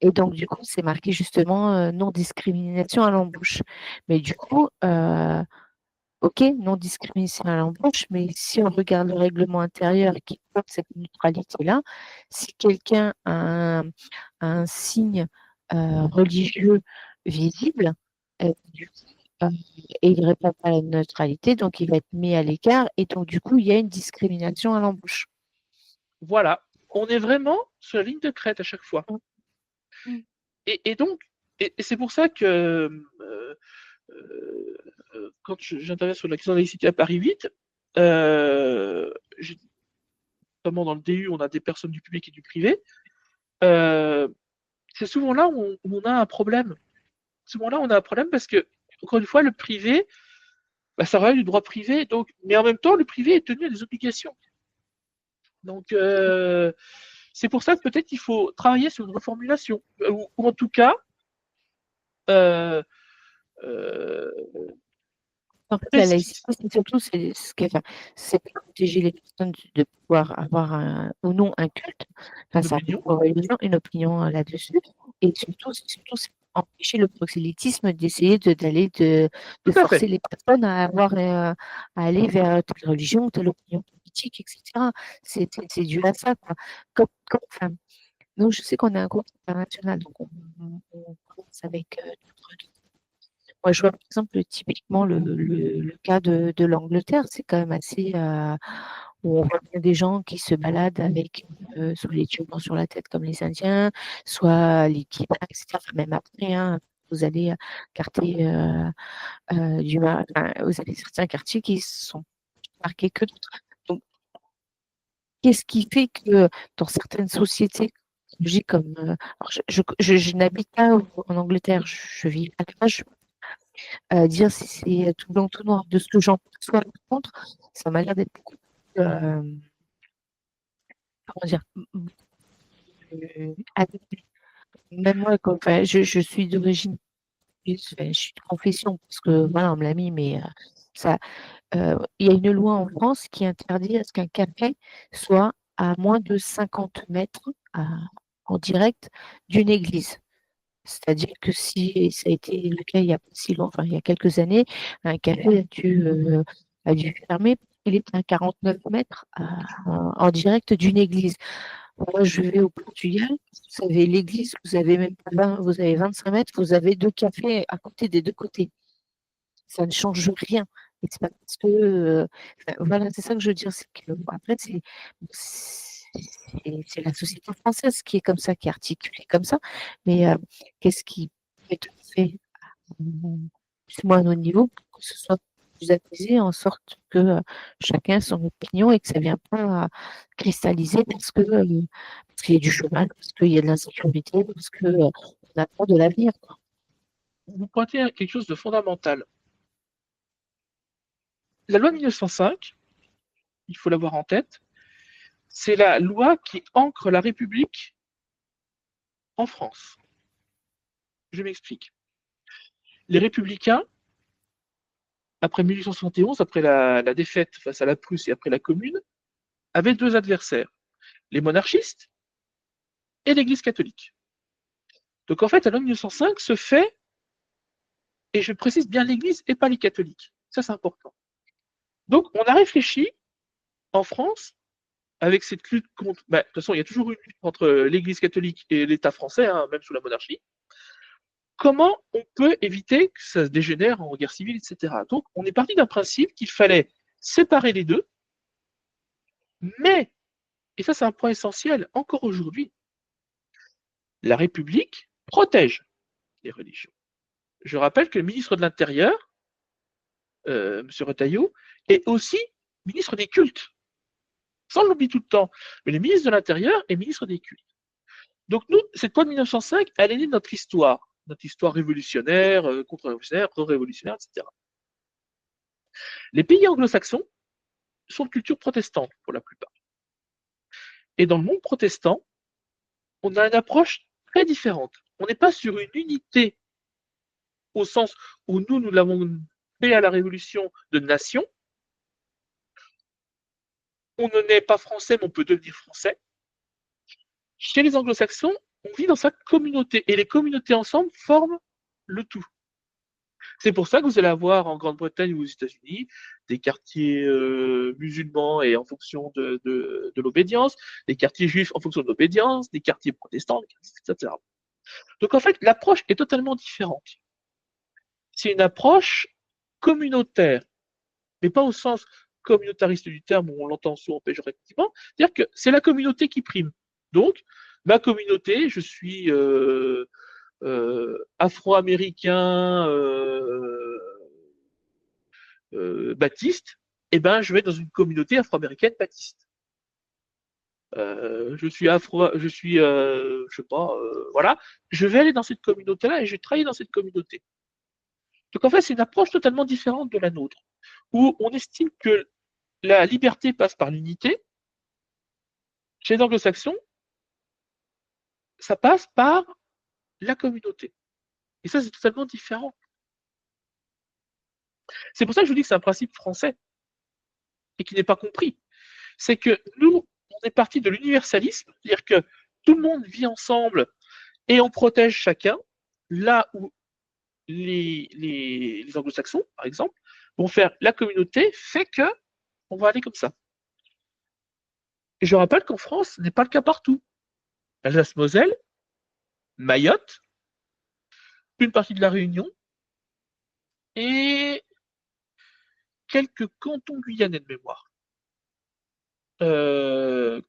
Et donc, du coup, c'est marqué justement non-discrimination à l'embauche. Mais du coup, ok, non-discrimination à l'embauche, mais si on regarde le règlement intérieur qui porte cette neutralité-là, si quelqu'un a un signe religieux visible, du coup, et il ne répond pas à la neutralité, donc il va être mis à l'écart, et donc du coup, il y a une discrimination à l'embauche. Voilà, on est vraiment sur la ligne de crête à chaque fois. Et donc, c'est pour ça que quand j'interviens sur la question de la laïcité à Paris 8, notamment dans le DU, on a des personnes du public et du privé, c'est souvent là où on a un problème. Souvent là, on a un problème parce que, encore une fois, le privé, ça relève du droit privé, donc, mais en même temps, le privé est tenu à des obligations. Donc, c'est pour ça que peut-être il faut travailler sur une reformulation, ou en tout cas, En fait, la laïcité, c'est surtout c'est protéger les personnes de pouvoir avoir ou non un culte, une opinion là-dessus. Et surtout, c'est empêcher le prosélytisme d'essayer de forcer les personnes à aller vers telle religion, telle opinion politique, etc. C'est dû à ça, quoi. Donc, je sais qu'on est un groupe international, donc on commence avec moi, je vois par exemple typiquement le cas de l'Angleterre, c'est quand même assez où on voit bien des gens qui se baladent avec soit les turbans sur la tête comme les Indiens, soit les kippas, etc. Enfin, même après, hein, vous allez quartier vous avez certains quartiers qui sont marqués que d'autres. Donc, qu'est-ce qui fait que dans certaines sociétés comme alors je n'habite pas en Angleterre, je vis à Limoges, dire si c'est tout blanc, tout noir, de ce que j'en perçois par contre, ça m'a l'air d'être beaucoup comment dire, adapté. Même moi, je suis d'origine, je suis de confession, parce que voilà, on me l'a mis, mais ça, il y a une loi en France qui interdit à ce qu'un café soit à moins de 50 mètres en direct d'une église. C'est-à-dire que si ça a été le cas il y a pas si longtemps, il y a quelques années, un café a dû fermer. Il est à 49 mètres en direct d'une église. Moi, je vais au Portugal, vous avez l'église, vous avez même pas 20, vous avez 25 mètres, vous avez deux cafés à côté des deux côtés. Ça ne change rien. Et c'est pas parce que voilà, c'est ça que je veux dire, c'est que après c'est la société française qui est comme ça, qui est articulée comme ça. Mais qu'est-ce qui peut être fait plus ou moins à nos niveaux pour que ce soit plus apaisé, en sorte que chacun ait son opinion et que ça ne vient pas cristalliser parce qu'il y a du chômage, parce qu'il y a de l'insécurité, parce qu'on a peur de l'avenir. Vous pointez à quelque chose de fondamental. La loi de 1905, il faut l'avoir en tête, c'est la loi qui ancre la République en France. Je m'explique. Les républicains, après 1871, après la défaite face à la Prusse et après la Commune, avaient deux adversaires. Les monarchistes, et l'Église catholique. Donc en fait, la loi de 1905 se fait, et je précise bien l'Église et pas les catholiques. Ça, c'est important. Donc on a réfléchi en France, avec cette lutte contre... de toute façon, il y a toujours une lutte entre l'Église catholique et l'État français, hein, même sous la monarchie. Comment on peut éviter que ça se dégénère en guerre civile, etc. Donc on est parti d'un principe qu'il fallait séparer les deux, mais, et ça c'est un point essentiel, encore aujourd'hui, la République protège les religions. Je rappelle que le ministre de l'Intérieur, M. Retailleau, est aussi ministre des cultes. Ça, on l'oublie tout le temps. Mais le ministre de l'Intérieur est ministre des cultes. Donc nous, cette loi de 1905, elle est née de notre histoire révolutionnaire, contre-révolutionnaire, pro-révolutionnaire, etc. Les pays anglo-saxons sont de culture protestante pour la plupart. Et dans le monde protestant, on a une approche très différente. On n'est pas sur une unité au sens où nous l'avons fait à la Révolution de nation. On ne naît pas français, mais on peut devenir français. Chez les anglo-saxons, on vit dans sa communauté, et les communautés ensemble forment le tout. C'est pour ça que vous allez avoir en Grande-Bretagne ou aux États-Unis des quartiers musulmans et en fonction de l'obédience, des quartiers juifs en fonction de l'obédience, des quartiers protestants, etc. Donc en fait, l'approche est totalement différente. C'est une approche communautaire, mais pas au sens communautariste du terme où on l'entend souvent péjorativement, c'est-à-dire que c'est la communauté qui prime. Donc, ma communauté, je suis afro-américain baptiste, eh ben, je vais dans une communauté afro-américaine baptiste. Je sais pas, voilà, je vais aller dans cette communauté-là et je vais travailler dans cette communauté. Donc en fait, c'est une approche totalement différente de la nôtre, où on estime que la liberté passe par l'unité. Chez les anglo-saxons, ça passe par la communauté. Et ça, c'est totalement différent. C'est pour ça que je vous dis que c'est un principe français et qui n'est pas compris. C'est que nous, on est parti de l'universalisme, c'est-à-dire que tout le monde vit ensemble et on protège chacun, là où les anglo-saxons, par exemple, vont faire la communauté, fait que on va aller comme ça. Et je rappelle qu'en France, ce n'est pas le cas partout. Alsace-Moselle, Mayotte, une partie de la Réunion et quelques cantons guyanais de mémoire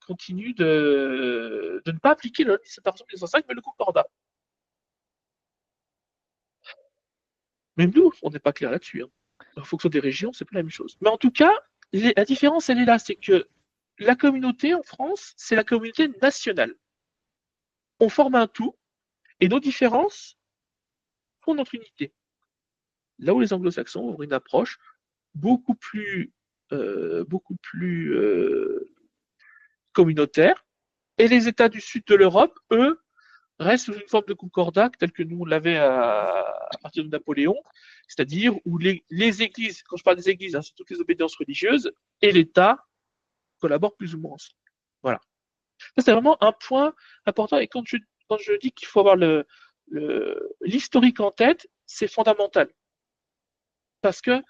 continuent de ne pas appliquer la loi de séparation de 1905, mais le concordat. Même nous, on n'est pas clair là-dessus. Hein. En fonction des régions, c'est pas la même chose. Mais en tout cas, la différence, elle est là, c'est que la communauté en France, c'est la communauté nationale. On forme un tout, et nos différences font notre unité. Là où les anglo-saxons ont une approche beaucoup plus communautaire, et les États du sud de l'Europe, eux, restent sous une forme de concordat telle que nous on l'avait à partir de Napoléon, c'est-à-dire où les églises, quand je parle des églises, hein, c'est toutes les obédiences religieuses, et l'État collaborent plus ou moins ensemble. Voilà. Ça, c'est vraiment un point important, et quand je dis qu'il faut avoir l'historique en tête, c'est fondamental. Parce que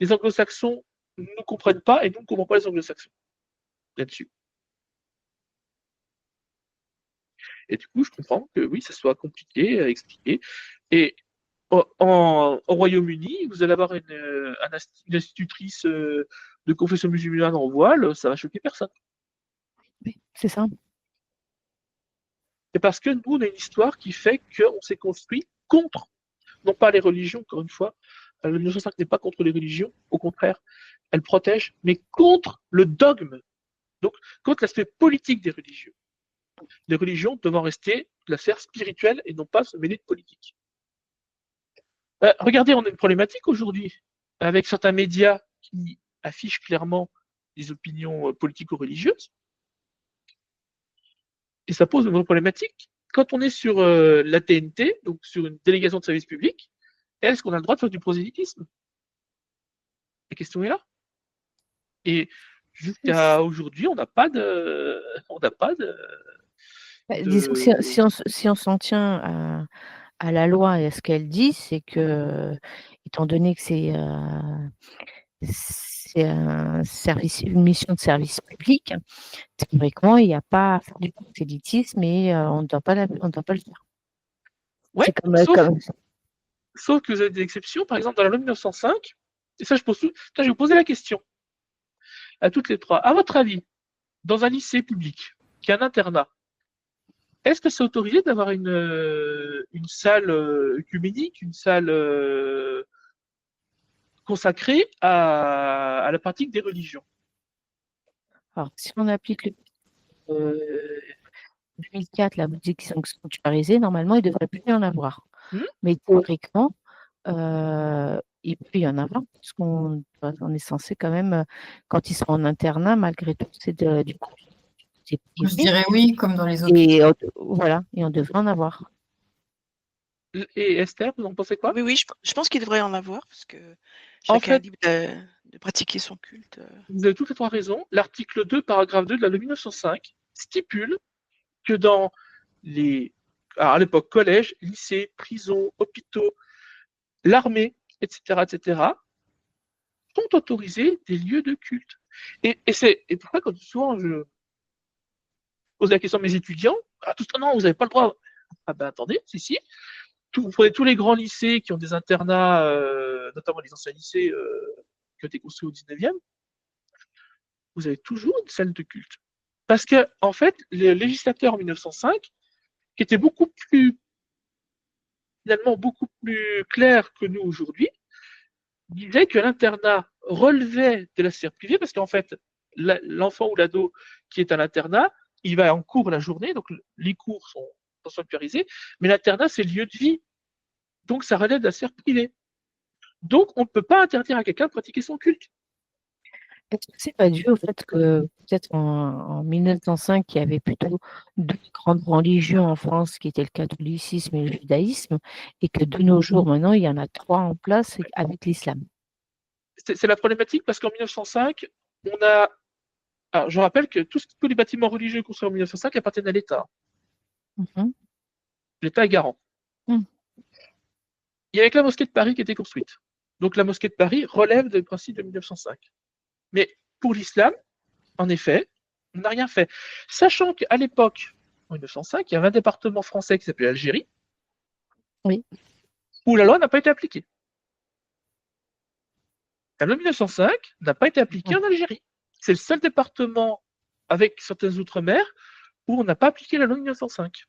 les anglo-saxons ne nous comprennent pas, et nous ne comprenons pas les anglo-saxons là-dessus. Et du coup, je comprends que oui, ça soit compliqué à expliquer. Et au Royaume-Uni, vous allez avoir une institutrice de confession musulmane en voile, ça va choquer personne. Oui, c'est ça. C'est parce que nous, on a une histoire qui fait qu'on s'est construit contre, non pas les religions, encore une fois. Le 1905 n'est pas contre les religions, au contraire, elle protège, mais contre le dogme, donc contre l'aspect politique des religions. Les religions devant rester de la sphère spirituelle et non pas se mêler de politique. Regardez, on a une problématique aujourd'hui avec certains médias qui affichent clairement des opinions politico-religieuses. Et ça pose une vraie problématique. Quand on est sur la TNT, donc sur une délégation de service public, est-ce qu'on a le droit de faire du prosélytisme? La question est là. Et jusqu'à aujourd'hui, on n'a pas de Disons que si on s'en tient à la loi et à ce qu'elle dit, c'est que, étant donné que c'est une mission de service public, théoriquement, il n'y a pas à faire du prosélytisme et on ne doit pas le faire. Ouais, C'est comme sauf que vous avez des exceptions. Par exemple, dans la loi 1905, et ça, je vais vous poser la question à toutes les trois. À votre avis, dans un lycée public, qui est un internat, est-ce que c'est autorisé d'avoir une salle œcuménique, une salle consacrée à la pratique des religions? Alors, si on applique le 2004, la boutique sanctuarisée, normalement, il ne devrait plus y en avoir. Mais théoriquement, il peut y en avoir, parce qu'on est censé quand même, quand ils sont en internat, malgré tout, c'est du coup. Je dirais oui, comme dans les autres. Et voilà, et on devrait en avoir. Et Esther, vous en pensez quoi? Oui, je pense qu'il devrait y en avoir, parce que En chacun est fait, libre de pratiquer son culte. vous avez toutes les trois raisons. L'article 2, paragraphe 2 de la loi 1905 stipule que dans alors à l'époque, collèges, lycées, prisons, hôpitaux, l'armée, etc., sont autorisés des lieux de culte. Et pour ça, quand souvent je pose la question à mes étudiants, non, vous n'avez pas le droit. Ah ben attendez, si. Vous prenez tous les grands lycées qui ont des internats, notamment les anciens lycées qui ont été construits au 19e, vous avez toujours une salle de culte. Parce que, en fait, les législateurs en 1905, qui étaient finalement beaucoup plus clairs que nous aujourd'hui, disaient que l'internat relevait de la sphère privée, parce qu'en fait, l'enfant ou l'ado qui est à l'internat, il va en cours la journée, donc les cours sont sanctuarisés, mais l'internat, c'est le lieu de vie. Donc, ça relève de la sphère privée. Donc, on ne peut pas interdire à quelqu'un de pratiquer son culte. Est-ce que c'est pas dû au fait que peut-être en 1905, il y avait plutôt deux grandes religions en France, qui étaient le catholicisme et le judaïsme, et que de nos jours, maintenant, il y en a trois en place avec l'islam? C'est la problématique parce qu'en 1905, on a. Alors, je rappelle que tous les bâtiments religieux construits en 1905 appartiennent à l'État. L'État est garant. Il y avait que la mosquée de Paris qui était construite. Donc la mosquée de Paris relève des principes de 1905. Mais pour l'islam, en effet, on n'a rien fait. Sachant qu'à l'époque, en 1905, il y avait un département français qui s'appelait l'Algérie, où la loi n'a pas été appliquée. La loi 1905 n'a pas été appliquée en Algérie. C'est le seul département avec certaines outre-mer où on n'a pas appliqué la loi 1905.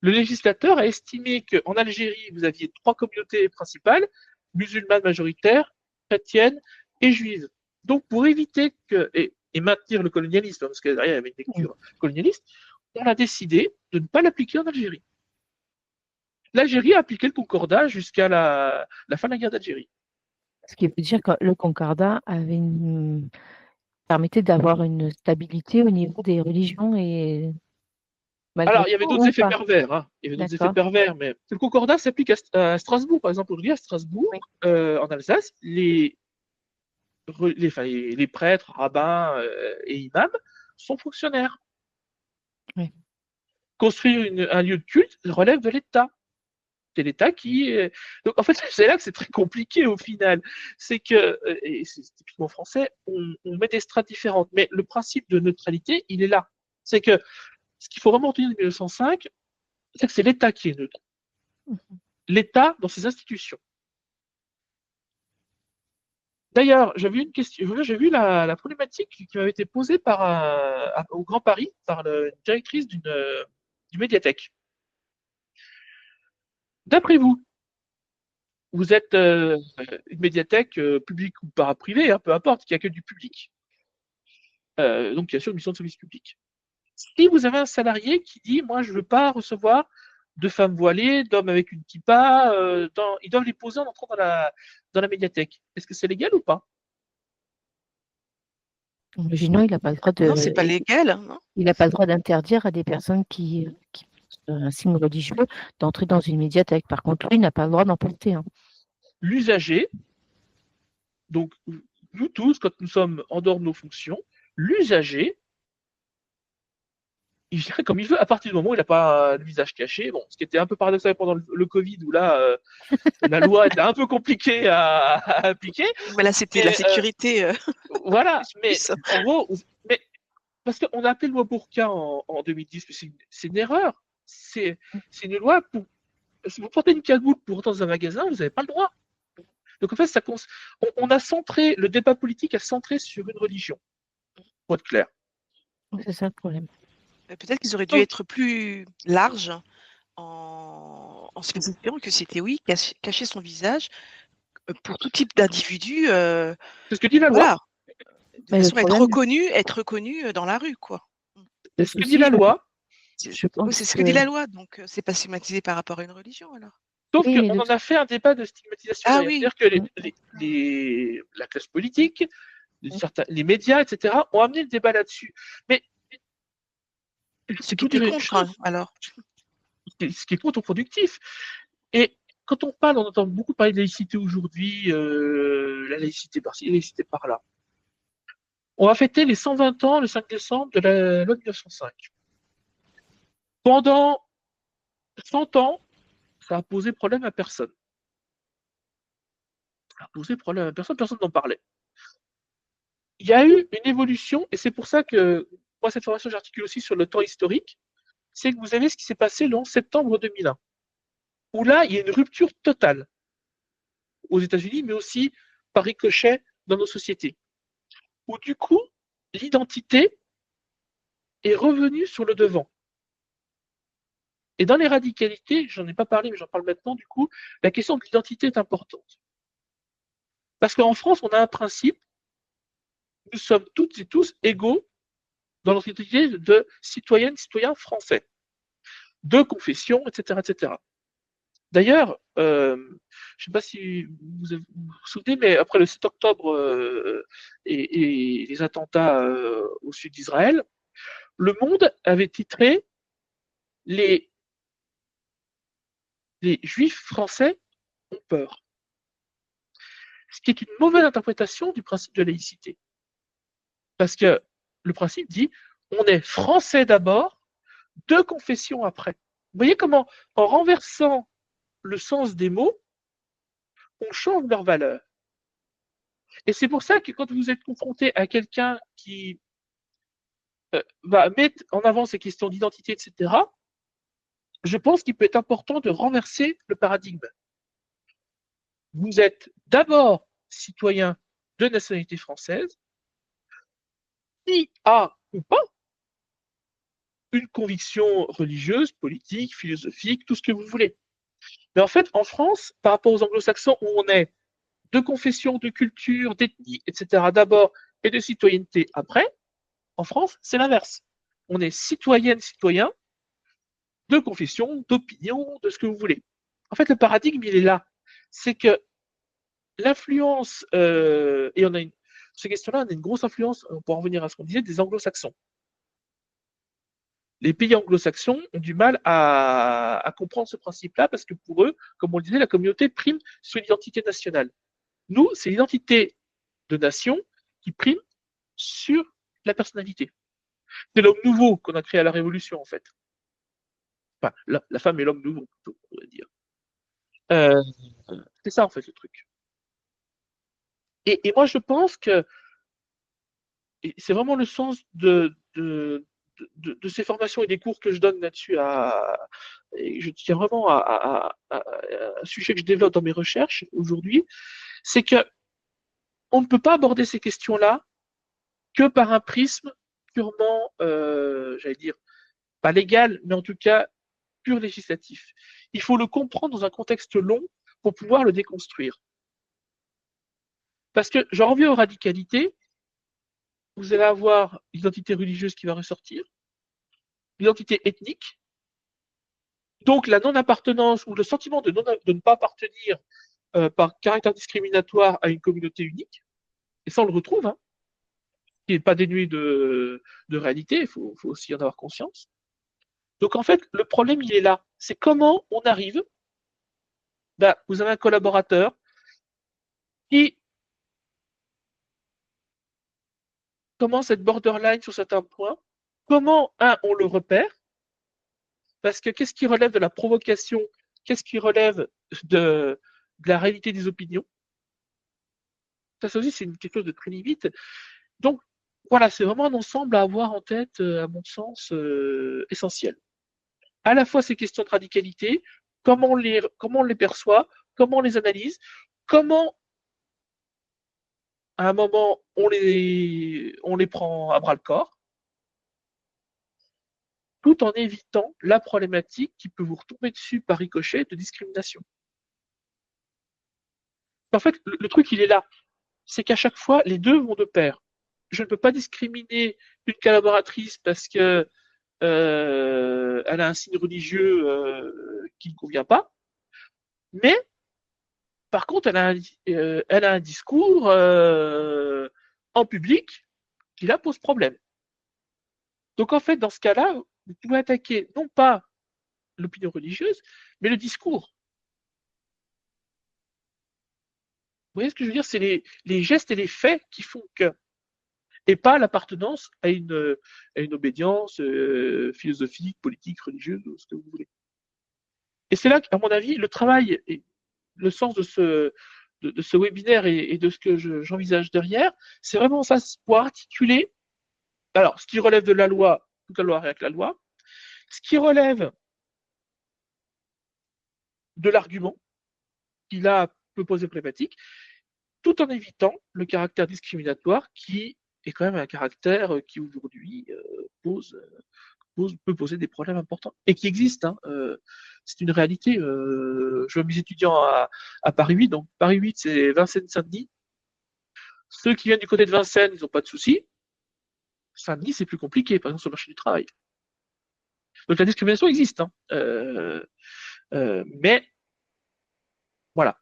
Le législateur a estimé qu'en Algérie, vous aviez trois communautés principales, musulmanes majoritaires, chrétiennes et juives. Donc, pour éviter et maintenir le colonialisme, parce que derrière, il y avait une lecture colonialiste, on a décidé de ne pas l'appliquer en Algérie. L'Algérie a appliqué le concordat jusqu'à la fin de la guerre d'Algérie. Ce qui veut dire que le concordat permettait d'avoir une stabilité au niveau des religions et alors, il y avait d'autres effets pervers. Hein. Il y avait d'autres effets pervers, mais le concordat s'applique à Strasbourg. Par exemple, aujourd'hui, à Strasbourg, en Alsace, les prêtres, rabbins et imams sont fonctionnaires. Construire un lieu de culte relève de l'État. C'est l'État qui. Donc, en fait, c'est là que c'est très compliqué au final. C'est que, et c'est typiquement français, on met des strates différentes. Mais le principe de neutralité, il est là. C'est que ce qu'il faut vraiment retenir de 1905, c'est que c'est l'État qui est neutre. L'État dans ses institutions. D'ailleurs, j'avais vu la problématique qui m'avait été posée au Grand Paris par la directrice d'une médiathèque. D'après vous, vous êtes une médiathèque publique ou paraprivée, hein, peu importe, qui accueille du public. Donc, bien sûr, une mission de service public. Si vous avez un salarié qui dit, moi, je ne veux pas recevoir de femmes voilées, d'hommes avec une kippa, ils doivent les poser en entrant dans la médiathèque. Est-ce que c'est légal ou pas? Imaginons, il n'a pas le droit de. Non, c'est pas légal, non? Il n'a pas le droit d'interdire à des personnes qui un signe religieux d'entrer dans une médiathèque. Par contre, lui, il n'a pas le droit d'en porter un. L'usager, donc nous tous, quand nous sommes en dehors de nos fonctions, l'usager il vient comme il veut, à partir du moment où il n'a pas le visage caché. Bon, ce qui était un peu paradoxal pendant le Covid, où là, la loi était un peu compliquée à appliquer. Mais là, c'était la sécurité. Voilà, mais plus. en gros, parce qu'on a appelé le mot burqa en 2010, mais c'est une erreur. C'est une loi pour. Si vous portez une cagoule pour rentrer dans un magasin, vous n'avez pas le droit. Donc en fait, on a centré, le débat politique a centré sur une religion, pour être clair. C'est ça le problème. Peut-être qu'ils auraient dû être plus larges en spécifiant que c'était, oui, cacher son visage pour tout type d'individu. C'est ce que dit la loi. Voilà. De Mais le façon à problème- être reconnu dans la rue, quoi. C'est ce que dit la loi. Je pense Oui, c'est ce que dit la loi, donc c'est pas stigmatisé par rapport à une religion, alors. Sauf Oui, mais qu'on le- en a fait un débat de stigmatisation. Ah oui. C'est-à-dire que la classe politique, les médias, etc., ont amené le débat là-dessus. Mais Ce qui était contre, hein, alors. ce qui est contre-productif. Et quand on parle, on entend beaucoup parler de laïcité aujourd'hui, la laïcité par-ci, la laïcité par-là. On va fêter les 120 ans le 5 décembre de la loi de 1905. Pendant 100 ans, ça a posé problème à personne. Ça a posé problème à personne, personne n'en parlait. Il y a eu une évolution, et c'est pour ça que moi, cette formation, j'articule aussi sur le temps historique, c'est que vous avez ce qui s'est passé le 11 septembre 2001, où là, il y a une rupture totale aux États-Unis, mais aussi par ricochet dans nos sociétés, où du coup, l'identité est revenue sur le devant. Et dans les radicalités, j'en ai pas parlé, mais j'en parle maintenant, du coup, la question de l'identité est importante. Parce qu'en France, on a un principe, nous sommes toutes et tous égaux dans notre identité de citoyennes, citoyens français, de confession, etc., etc. D'ailleurs, je ne sais pas si vous vous souvenez, mais après le 7 octobre et les attentats au sud d'Israël, Le Monde avait titré les Juifs français ont peur. Ce qui est une mauvaise interprétation du principe de laïcité. Parce que le principe dit on est français d'abord, de confession après. Vous voyez comment, en renversant le sens des mots, on change leur valeur. Et c'est pour ça que quand vous êtes confronté à quelqu'un qui va mettre en avant ces questions d'identité, etc., je pense qu'il peut être important de renverser le paradigme. Vous êtes d'abord citoyen de nationalité française, qui a ou pas une conviction religieuse, politique, philosophique, tout ce que vous voulez. Mais en fait, en France, par rapport aux anglo-saxons où on est de confession, de culture, d'ethnie, etc. d'abord et de citoyenneté après, en France, c'est l'inverse. On est citoyenne, citoyen, de confession, d'opinion, de ce que vous voulez. En fait, le paradigme, il est là. C'est que l'influence, et on a ces questions-là, on a une grosse influence, pour en revenir à ce qu'on disait, des anglo-saxons. Les pays anglo-saxons ont du mal à comprendre ce principe-là parce que pour eux, comme on le disait, la communauté prime sur l'identité nationale. Nous, c'est l'identité de nation qui prime sur la personnalité. C'est l'homme nouveau qu'on a créé à la Révolution, en fait. Enfin, la femme est l'homme nouveau, plutôt, on pourrait dire. C'est ça, en fait, le truc. Et moi, je pense que c'est vraiment le sens de ces formations et des cours que je donne là-dessus. Et je tiens vraiment à un sujet que je développe dans mes recherches aujourd'hui, c'est que on ne peut pas aborder ces questions-là que par un prisme purement, j'allais dire, pas légal, mais en tout cas pur législatif. Il faut le comprendre dans un contexte long pour pouvoir le déconstruire. Parce que j'en reviens aux radicalités, vous allez avoir l'identité religieuse qui va ressortir, l'identité ethnique, donc la non-appartenance ou le sentiment de ne pas appartenir par caractère discriminatoire à une communauté unique, et ça on le retrouve, hein, qui n'est pas dénué de réalité, il faut aussi en avoir conscience. Donc en fait, le problème il est là, c'est comment on arrive, vous avez un collaborateur qui commence à être borderline sur certains points, comment, on le repère? Parce que qu'est-ce qui relève de la provocation? Qu'est-ce qui relève de la réalité des opinions? Ça aussi, c'est quelque chose de très limite. Donc, voilà, c'est vraiment un ensemble à avoir en tête, à mon sens, essentiel. À la fois ces questions de radicalité, comment on les perçoit, comment on les analyse, comment, à un moment, on les prend à bras le corps, tout en évitant la problématique qui peut vous retomber dessus par ricochet de discrimination. En fait, le truc, il est là. C'est qu'à chaque fois, les deux vont de pair. Je ne peux pas discriminer une collaboratrice parce que elle a un signe religieux qui ne convient pas, mais par contre, elle a un discours en public qui la pose problème. Donc en fait, dans ce cas-là, vous pouvez attaquer non pas l'opinion religieuse, mais le discours. Vous voyez ce que je veux dire? C'est les gestes et les faits qui font que, et pas l'appartenance à une obédience philosophique, politique, religieuse, ou ce que vous voulez. Et c'est là qu'à mon avis, le travail et le sens de ce webinaire et de ce que j'envisage derrière, c'est vraiment ça, pour articuler, alors, ce qui relève de la loi, toute la loi avec la loi, ce qui relève de l'argument, qui là peut poser problématique, tout en évitant le caractère discriminatoire qui est quand même un caractère qui aujourd'hui peut poser des problèmes importants et qui existe. C'est une réalité. Je vois mes étudiants à Paris 8, donc Paris 8, c'est Vincennes-Saint-Denis. Ceux qui viennent du côté de Vincennes, ils n'ont pas de soucis. Saint-Denis, c'est plus compliqué, par exemple sur le marché du travail. Donc la discrimination existe. Mais voilà.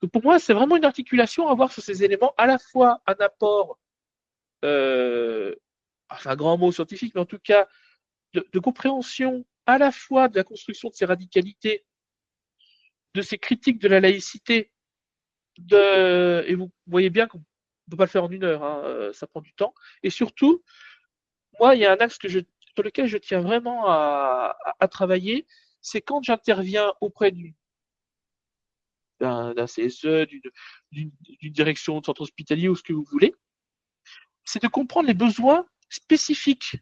Donc pour moi, c'est vraiment une articulation à voir sur ces éléments, à la fois un apport, enfin un grand mot scientifique, mais en tout cas de compréhension à la fois de la construction de ces radicalités, de ces critiques de la laïcité, et vous voyez bien qu'on ne peut pas le faire en une heure, ça prend du temps, et surtout, moi, il y a un axe sur lequel je tiens vraiment à travailler, c'est quand j'interviens auprès d'un CSE, d'une direction de centre hospitalier ou ce que vous voulez, c'est de comprendre les besoins spécifiques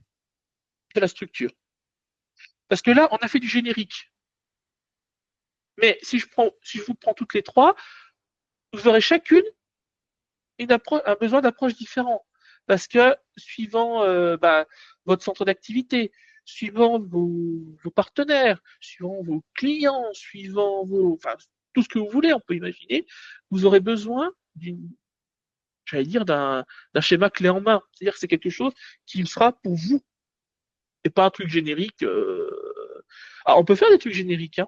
de la structure. Parce que là, on a fait du générique. Mais si je vous prends toutes les trois, vous aurez chacune un besoin d'approche différent. Parce que suivant votre centre d'activité, suivant vos partenaires, suivant vos clients, suivant tout ce que vous voulez, on peut imaginer, vous aurez besoin d'un schéma clé en main. C'est-à-dire que c'est quelque chose qui sera pour vous et pas un truc générique. Alors, on peut faire des trucs génériques,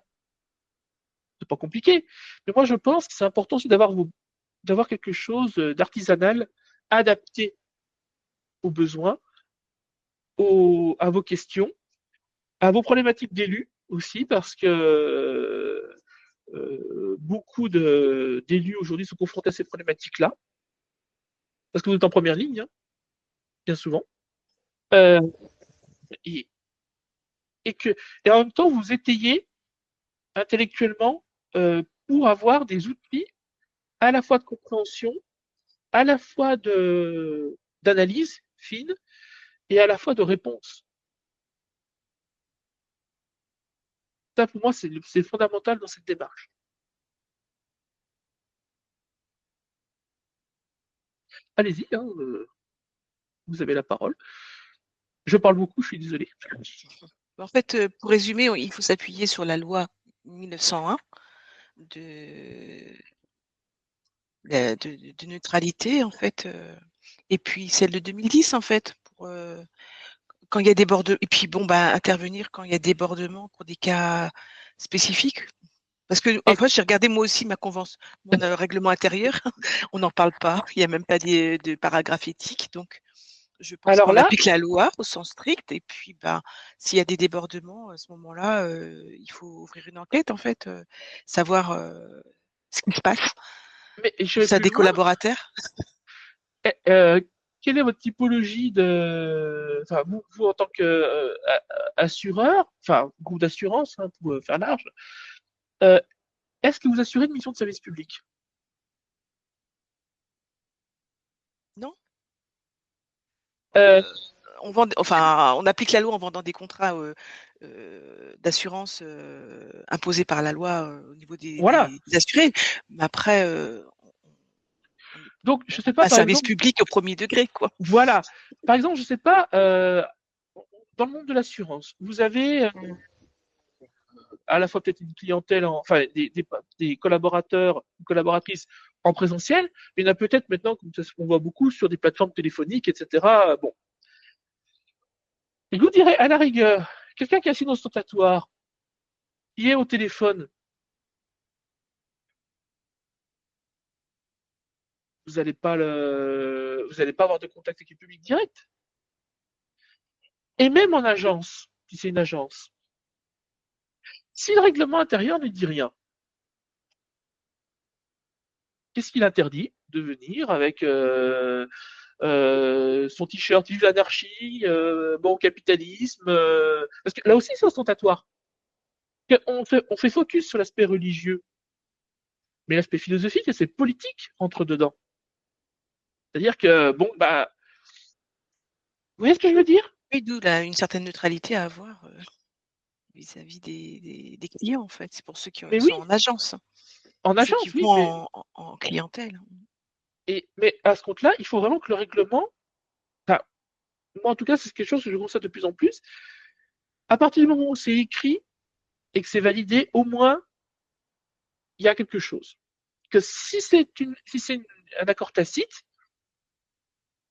c'est pas compliqué. Mais moi, je pense que c'est important aussi d'avoir quelque chose d'artisanal, adapté aux besoins, à vos questions, à vos problématiques d'élus aussi, parce que beaucoup d'élus aujourd'hui sont confrontés à ces problématiques-là, parce que vous êtes en première ligne, bien souvent. Et en même temps, vous étayez intellectuellement pour avoir des outils à la fois de compréhension, à la fois d'analyse fine et à la fois de réponse. Ça, pour moi, c'est fondamental dans cette démarche. Allez-y, vous avez la parole. Je parle beaucoup, je suis désolé. En fait, pour résumer, il faut s'appuyer sur la loi 1901 de neutralité, en fait, et puis celle de 2010, en fait, pour quand il y a débordement, et puis intervenir quand il y a débordement pour des cas spécifiques. Parce que en fait, j'ai regardé moi aussi mon règlement intérieur, on n'en parle pas, il n'y a même pas de paragraphe éthique, donc je pense qu'on applique la loi au sens strict, et puis s'il y a des débordements, à ce moment-là, il faut ouvrir une enquête, en fait, savoir ce qui se passe. Mais ça des collaborateurs. quelle est votre typologie de, enfin, vous en tant qu'assureur, enfin, groupe d'assurance, hein, pour faire large, est-ce que vous assurez une mission de service public? Non. Euh, On applique la loi en vendant des contrats d'assurance imposés par la loi au niveau Voilà. des assurés. Mais après, on n'est Donc, je sais pas pas, un par service exemple, public au premier degré, quoi. voilà. Par exemple, je sais pas, dans le monde de l'assurance, vous avez à la fois peut-être une clientèle, enfin des collaborateurs, collaboratrices en présentiel, mais il y en a peut-être maintenant, on voit beaucoup sur des plateformes téléphoniques, etc. Bon. Et je vous dirais, à la rigueur, quelqu'un qui a un signe ostentatoire, qui est au téléphone, vous n'allez pas avoir de contact avec le public direct. Et même en agence, si c'est une agence, si le règlement intérieur ne dit rien, qu'est-ce qu'il interdit de venir avec son t-shirt Vive l'anarchie, bon capitalisme, parce que là aussi c'est ostentatoire. On fait focus sur l'aspect religieux, mais l'aspect philosophique et c'est politique entre dedans. C'est-à-dire que bon bah, vous voyez ce que je veux dire? Oui, d'où une certaine neutralité à avoir vis-à-vis des clients, en fait. C'est pour ceux qui Mais sont oui, en agence, en ceux qui agence, oui, mais vont en clientèle. mais à ce compte-là, il faut vraiment que le règlement, enfin, moi en tout cas c'est quelque chose que je constate de plus en plus. À partir du moment où c'est écrit et que c'est validé, au moins il y a quelque chose. Que si c'est un accord tacite,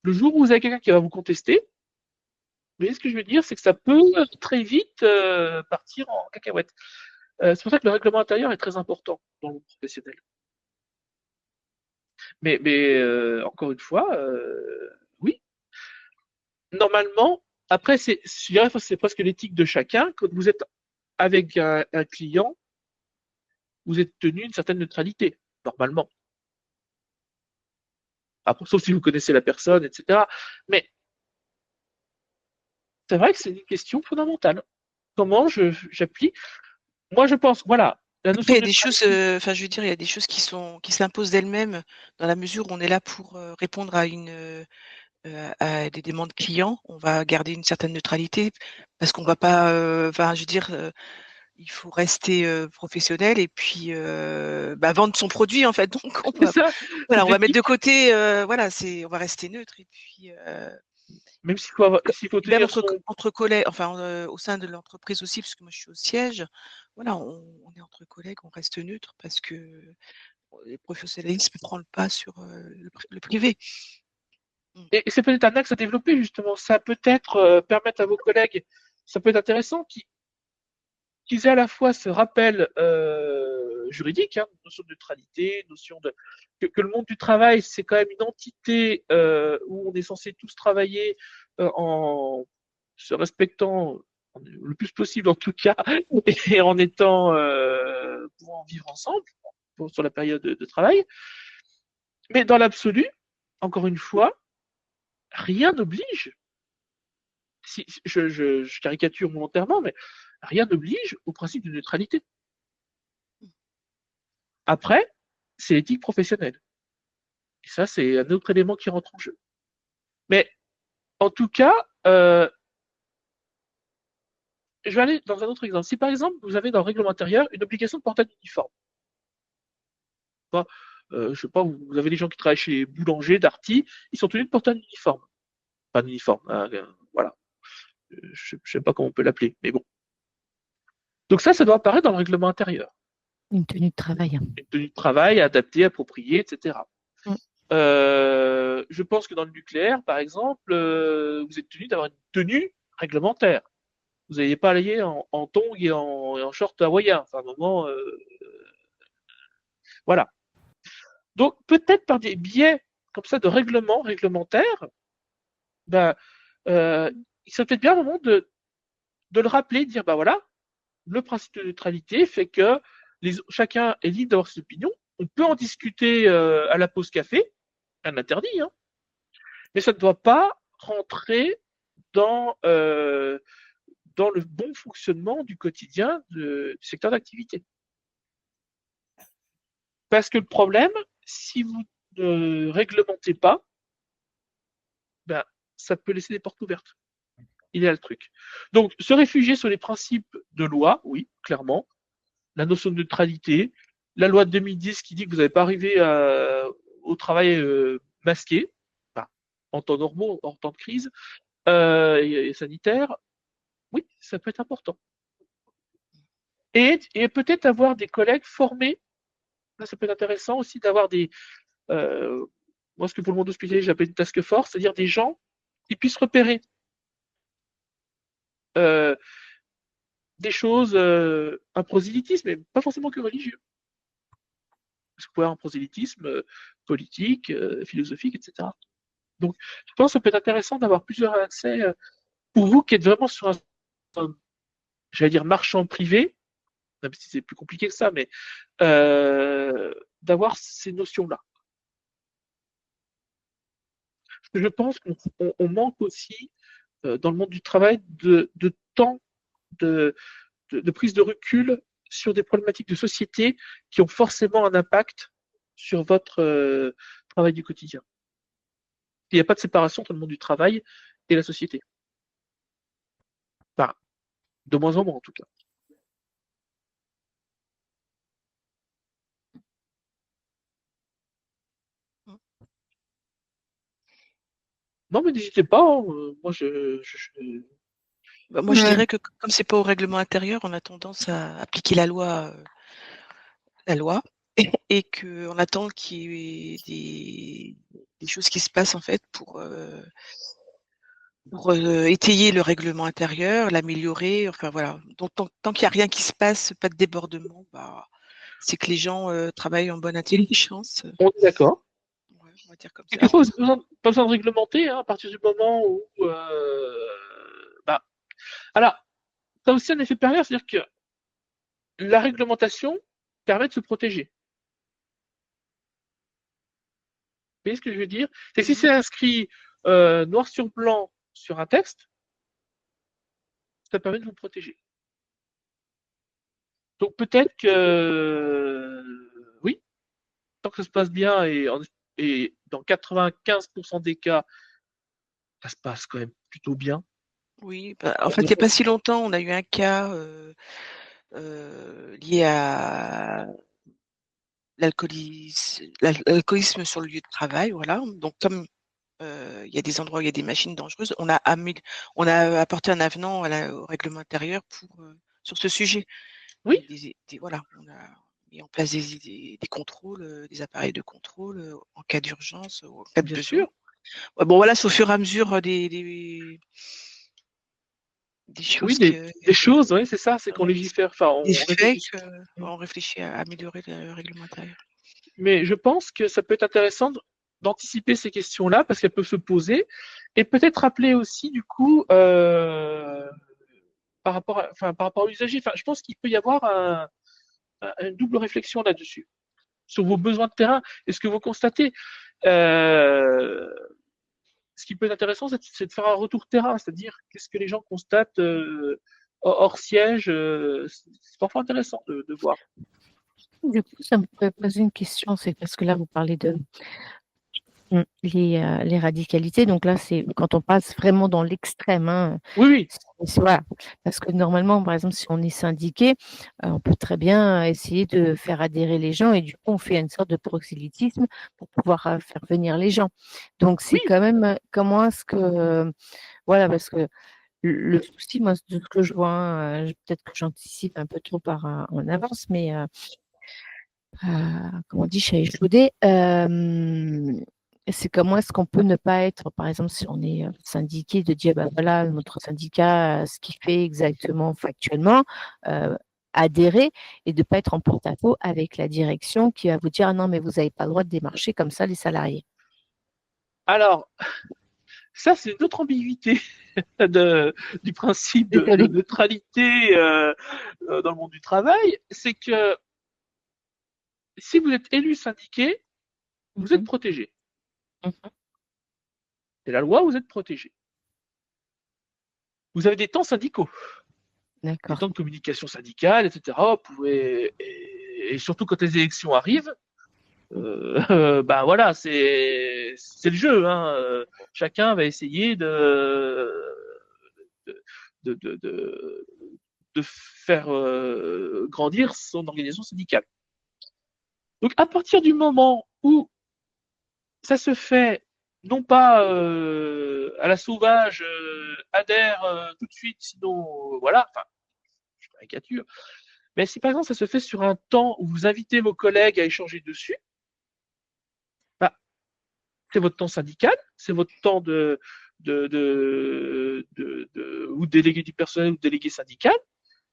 le jour où vous avez quelqu'un qui va vous contester, vous voyez ce que je veux dire, c'est que ça peut très vite partir en cacahuète. C'est pour ça que le règlement intérieur est très important dans le monde professionnel. Mais encore une fois, oui, normalement, après, je dirais que c'est presque l'éthique de chacun. Quand vous êtes avec un client, vous êtes tenu une certaine neutralité, normalement. Après, sauf si vous connaissez la personne, etc. Mais c'est vrai que c'est une question fondamentale. Comment j'applique? Moi, je pense, voilà, la Après, notion il y a de des choses, enfin, je veux dire, il y a des choses qui s'imposent d'elles-mêmes dans la mesure où on est là pour répondre à des demandes clients. On va garder une certaine neutralité parce qu'on va pas, enfin, je veux dire, il faut rester professionnel et puis vendre son produit en fait. Donc c'est ça, voilà, c'est on va mettre de l'éthique. côté, voilà, on va rester neutre et puis Même s'il faut même tenir son. entre collègues, enfin au sein de l'entreprise aussi, parce que moi je suis au siège. Voilà, on est entre collègues, on reste neutre parce que le professionnalisme prend le pas sur le privé. Et c'est peut-être un axe à développer, justement. Ça peut-être permettre à vos collègues, ça peut être intéressant, qu'ils aient à la fois ce rappel juridique, hein, notion de neutralité, notion de que le monde du travail, c'est quand même une entité où on est censé tous travailler en se respectant le plus possible en tout cas, et en étant pouvant vivre ensemble sur la période de travail. Mais dans l'absolu, encore une fois, rien n'oblige, si, je caricature volontairement, mais rien n'oblige au principe de neutralité. Après, c'est l'éthique professionnelle. Et ça, c'est un autre élément qui rentre en jeu. Mais en tout cas, je vais aller dans un autre exemple. Si par exemple, vous avez dans le règlement intérieur une obligation de porter un uniforme, je sais pas, vous avez des gens qui travaillent chez les boulangers, Darty, ils sont tenus de porter un uniforme. Pas un uniforme, hein, voilà. Je ne sais pas comment on peut l'appeler, mais bon. Donc ça doit apparaître dans le règlement intérieur. Une tenue de travail. Une tenue de travail adaptée, appropriée, etc. Mm. Je pense que dans le nucléaire, par exemple, vous êtes tenu d'avoir une tenue réglementaire. Vous n'allez pas aller en tongs et en short hawaïen. Enfin, à un moment, voilà. Donc, peut-être par des biais comme ça de réglementaires, ben, il serait peut-être bien un moment de le rappeler, de dire, ben voilà, le principe de neutralité fait que chacun est libre d'avoir ses opinions. On peut en discuter à la pause café, un interdit, hein. mais ça ne doit pas rentrer dans, dans le bon fonctionnement du quotidien du secteur d'activité. Parce que le problème, si vous ne réglementez pas, ben, ça peut laisser des portes ouvertes. Il y a le truc. Donc, se réfugier sur les principes de loi, oui, clairement. La notion de neutralité, la loi de 2010 qui dit que vous n'allez pas arriver au travail masqué, enfin, en temps normaux, en temps de crise et sanitaire, oui, ça peut être important. Et peut-être avoir des collègues formés, là, ça peut être intéressant aussi d'avoir des, moi ce que pour le monde hospitalier j'appelle une task force, c'est-à-dire des gens qui puissent repérer des choses, un prosélytisme, mais pas forcément que religieux. Parce que vous pouvez avoir un prosélytisme politique, philosophique, etc. Donc, je pense que ça peut être intéressant d'avoir plusieurs accès pour vous qui êtes vraiment sur un j'allais dire marchand privé, même si c'est plus compliqué que ça, mais d'avoir ces notions-là. Je pense qu'on manque aussi dans le monde du travail de temps de prise de recul sur des problématiques de société qui ont forcément un impact sur votre travail du quotidien. Il n'y a pas de séparation entre le monde du travail et la société. Enfin, de moins en moins en tout cas. Non, mais n'hésitez pas. Hein, moi, Bah, moi, je dirais que comme c'est pas au règlement intérieur, on a tendance à appliquer la loi, et qu'on attend qu'il y ait des choses qui se passent en fait pour étayer le règlement intérieur, l'améliorer. Enfin voilà. Donc tant qu'il n'y a rien qui se passe, pas de débordement, bah, c'est que les gens travaillent en bonne intelligence. On est d'accord. Ouais, on va dire comme ça. Quelquefois, pas besoin de réglementer hein, à partir du moment où. Bah, alors, ça a aussi un effet pervers, c'est-à-dire que la réglementation permet de se protéger. Vous voyez ce que je veux dire? C'est que si c'est inscrit noir sur blanc sur un texte, ça permet de vous protéger. Donc peut-être que oui, tant que ça se passe bien et dans 95% des cas, ça se passe quand même plutôt bien. Oui, bah, en fait, il n'y a pas si longtemps, on a eu un cas lié à l'alcoolisme sur le lieu de travail. Voilà. Donc, comme il y a des endroits où il y a des machines dangereuses, on a apporté un avenant au règlement intérieur sur ce sujet. Oui. Voilà, on a mis en place des contrôles, des appareils de contrôle en cas d'urgence, en cas de Bien besoin. sûr. Ouais, bon, voilà, c'est au fur et à mesure des choses. Oui, des choses, oui, c'est ça, c'est qu'on légifère. Enfin, on réfléchit. On réfléchit à améliorer le règlement intérieur. Mais je pense que ça peut être intéressant d'anticiper ces questions-là parce qu'elles peuvent se poser et peut-être rappeler aussi du coup par rapport à l'usager. Enfin, je pense qu'il peut y avoir une double réflexion là-dessus sur vos besoins de terrain et ce que vous constatez. Ce qui peut être intéressant, c'est de faire un retour terrain, c'est-à-dire qu'est-ce que les gens constatent hors siège. C'est parfois intéressant de voir. Du coup, ça me pourrait poser une question, c'est parce que là, vous parlez de les radicalités. Donc là, c'est quand on passe vraiment dans l'extrême. Hein, oui. Voilà. Parce que normalement, par exemple, si on est syndiqué, on peut très bien essayer de faire adhérer les gens et du coup, on fait une sorte de prosélytisme pour pouvoir faire venir les gens. Donc, c'est quand même comment est-ce que... voilà, parce que le souci, moi, de ce que je vois, hein, peut-être que j'anticipe un peu trop en avance, mais comme on dit, chez échaudé, c'est comment est-ce qu'on peut ne pas être, par exemple, si on est syndiqué, de dire, bah voilà, notre syndicat, ce qu'il fait exactement factuellement, adhérer et de ne pas être en porte-à-faux avec la direction qui va vous dire, ah non, mais vous n'avez pas le droit de démarcher comme ça les salariés. Alors, ça, c'est une autre ambiguïté du principe de neutralité dans le monde du travail, c'est que si vous êtes élu syndiqué, vous êtes protégé. C'est la loi, vous êtes protégé. Vous avez des temps syndicaux, des D'accord. temps de communication syndicale, etc. Vous pouvez, et surtout quand les élections arrivent, bah voilà, c'est le jeu. Hein. Chacun va essayer de, de, de, de faire grandir son organisation syndicale. Donc à partir du moment où ça se fait, non pas à la sauvage, adhère tout de suite, sinon voilà, enfin, je caricature, mais si par exemple ça se fait sur un temps où vous invitez vos collègues à échanger dessus, bah, c'est votre temps syndical, c'est votre temps ou délégué du personnel ou délégué syndical.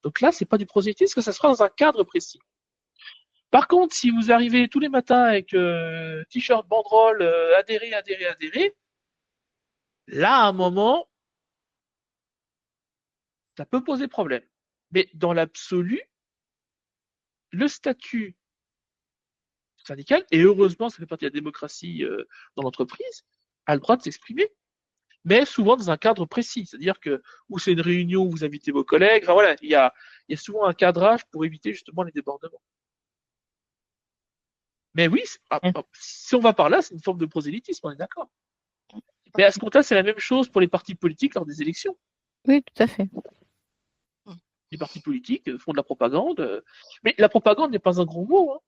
Donc là, c'est pas du prosélytisme, que ça sera dans un cadre précis. Par contre, si vous arrivez tous les matins avec t-shirt, banderole, adhérer, là, à un moment, ça peut poser problème. Mais dans l'absolu, le statut syndical, et heureusement, ça fait partie de la démocratie dans l'entreprise, a le droit de s'exprimer, mais souvent dans un cadre précis. C'est-à-dire que, ou c'est une réunion où vous invitez vos collègues, enfin voilà, il y a souvent un cadrage pour éviter justement les débordements. Mais oui, si on va par là, c'est une forme de prosélytisme, on est d'accord. Mais à ce compte-là, c'est la même chose pour les partis politiques lors des élections. Oui, tout à fait. Les partis politiques font de la propagande, mais la propagande n'est pas un gros mot. Hein.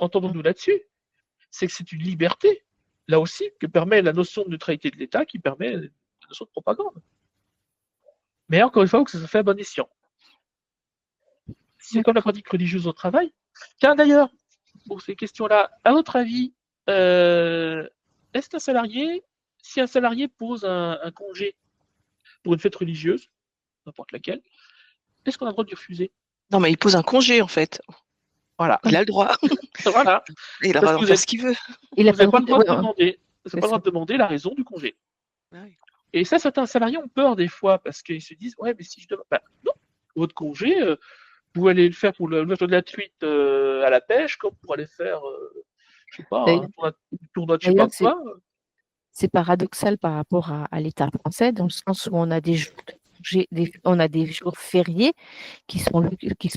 Entendons-nous là-dessus. C'est que c'est une liberté, là aussi, que permet la notion de neutralité de l'État, qui permet la notion de propagande. Mais encore une fois, il faut que ça se fait à bon escient. C'est comme la pratique religieuse au travail. Tiens, d'ailleurs, pour ces questions-là, à votre avis, est-ce qu'un salarié, si un salarié pose un congé pour une fête religieuse, n'importe laquelle, est-ce qu'on a le droit de lui refuser? Non, mais il pose un congé, en fait. Voilà. Il a le droit. Voilà. Il a le droit de faire ce qu'il veut. Vous n'avez pas le droit de demander. Vous n'avez pas le droit de demander la raison du congé. Ouais. Et ça, certains salariés ont peur des fois parce qu'ils se disent ouais, mais si je demande. Bah, non, votre congé, vous allez le faire pour l'ouverture de la truite à la pêche, comme pour aller faire, je sais pas, un tournoi de je sais pas quoi. C'est paradoxal par rapport à l'État français, dans le sens où on a des jours, on a des jours fériés qui sont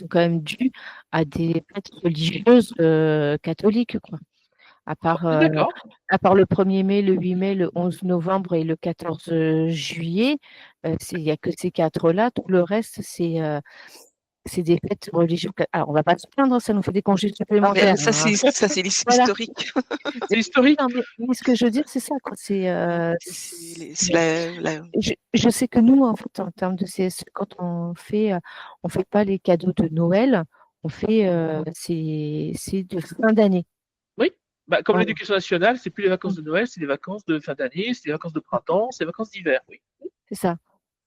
quand même dus à des fêtes religieuses catholiques, quoi. À part le 1er mai, le 8 mai, le 11 novembre et le 14 juillet, il n'y a que ces quatre-là. Tout le reste, c'est des fêtes religieuses. Alors, on ne va pas se plaindre, ça nous fait des congés supplémentaires. Ça, c'est historique. C'est historique. Non, mais ce que je veux dire, c'est ça, quoi. Je sais que nous, en fait, en termes de CSE, quand on fait pas les cadeaux de Noël, on fait c'est de fin d'année. Oui. Bah, comme l'éducation nationale, c'est plus les vacances de Noël, c'est les vacances de fin d'année, c'est les vacances de printemps, c'est les vacances d'hiver. Oui. C'est ça.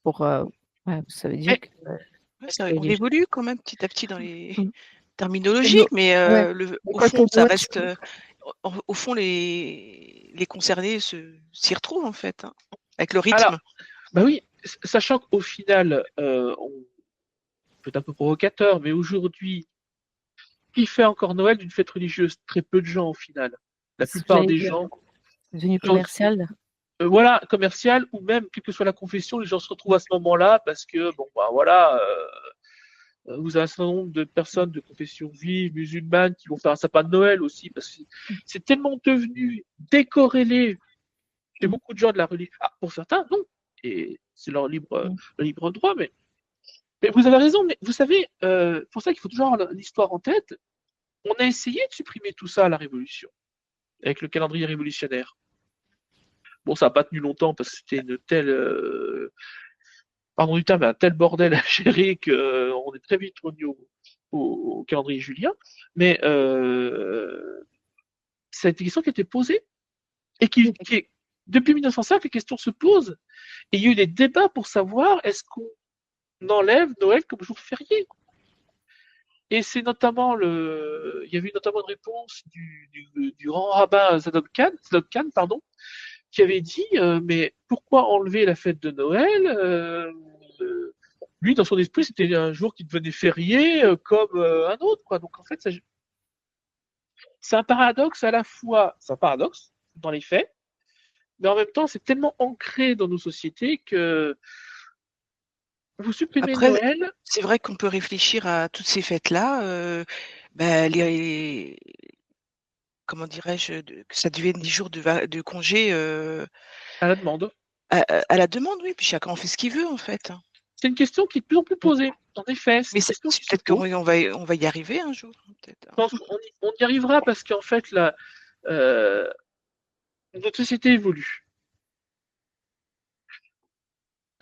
Ça veut dire que on évolue quand même petit à petit dans les terminologies, mais au fond, ça reste. Au fond, les concernés s'y retrouvent en fait, hein, avec le rythme. Alors, bah oui, sachant qu'au final, on peut être un peu provocateur, mais aujourd'hui, qui fait encore Noël d'une fête religieuse? Très peu de gens au final. La plupart des gens. Devenu commercial. Voilà, commercial, ou même, quelle que soit la confession, les gens se retrouvent à ce moment-là parce que, bon, bah voilà, vous avez un certain nombre de personnes de confession juive, musulmane, qui vont faire un sapin de Noël aussi, parce que c'est tellement devenu décorrélé chez beaucoup de gens de la religion. Ah, pour certains, non, et c'est leur libre droit, mais vous avez raison, mais vous savez, pour ça qu'il faut toujours avoir l'histoire en tête. On a essayé de supprimer tout ça à la Révolution, avec le calendrier révolutionnaire. Bon, ça n'a pas tenu longtemps parce que c'était une telle, pardon du terme, un tel bordel à gérer qu'on est très vite revenu au calendrier julien. Mais c'est une question qui a été posée et qui est, depuis 1905, les questions se posent. Et il y a eu des débats pour savoir est-ce qu'on enlève Noël comme jour férié. Et c'est notamment il y avait notamment une réponse du grand rabbin Zadok Khan, qui avait dit mais pourquoi enlever la fête de Noël lui, dans son esprit, c'était un jour qui devenait férié comme un autre, quoi. Donc en fait, c'est un paradoxe à la fois, c'est un paradoxe dans les faits, mais en même temps, c'est tellement ancré dans nos sociétés que vous supprimez Après, Noël. c'est vrai qu'on peut réfléchir à toutes ces fêtes-là, bah, comment dirais-je, que ça devienne des jours de congé À la demande. à la demande, oui, puis chacun en fait ce qu'il veut en fait. C'est une question qui est de plus en plus posée. En effet, c'est Mais une question qui se peut-être pose. qu'on va y arriver un jour, peut-être. Je pense qu'on y arrivera parce qu'en fait, euh, notre société évolue.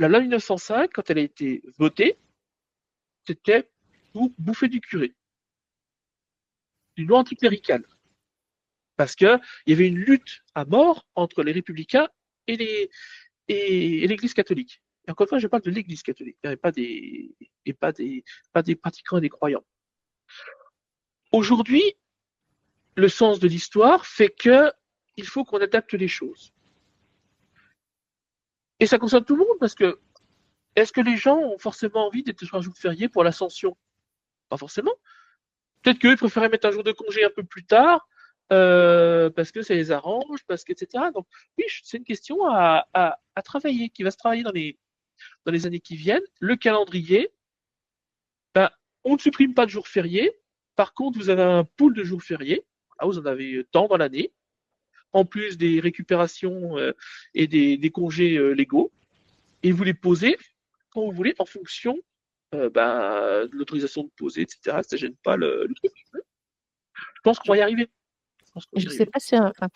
La loi 1905, quand elle a été votée, c'était pour bouffer du curé. Une loi anticléricale. Parce qu'il y avait une lutte à mort entre les républicains et l'Église catholique. Et encore une fois, je parle de l'Église catholique, et pas des pratiquants et des croyants. Aujourd'hui, le sens de l'histoire fait que il faut qu'on adapte les choses. Et ça concerne tout le monde parce que est-ce que les gens ont forcément envie d'être sur un jour férié pour l'Ascension? Pas forcément. Peut-être qu'eux préféraient mettre un jour de congé un peu plus tard parce que ça les arrange, parce que etc. Donc oui, c'est une question à travailler, qui va se travailler dans les années qui viennent. Le calendrier, ben, on ne supprime pas de jours fériés. Par contre, vous avez un pool de jours fériés. Ah, vous en avez tant dans l'année, en plus des récupérations et des congés légaux. Et vous les posez quand vous voulez en fonction de l'autorisation de poser, etc. Ça ne gêne pas le truc. Je pense qu'on va y arriver. Je ne sais pas si enfin,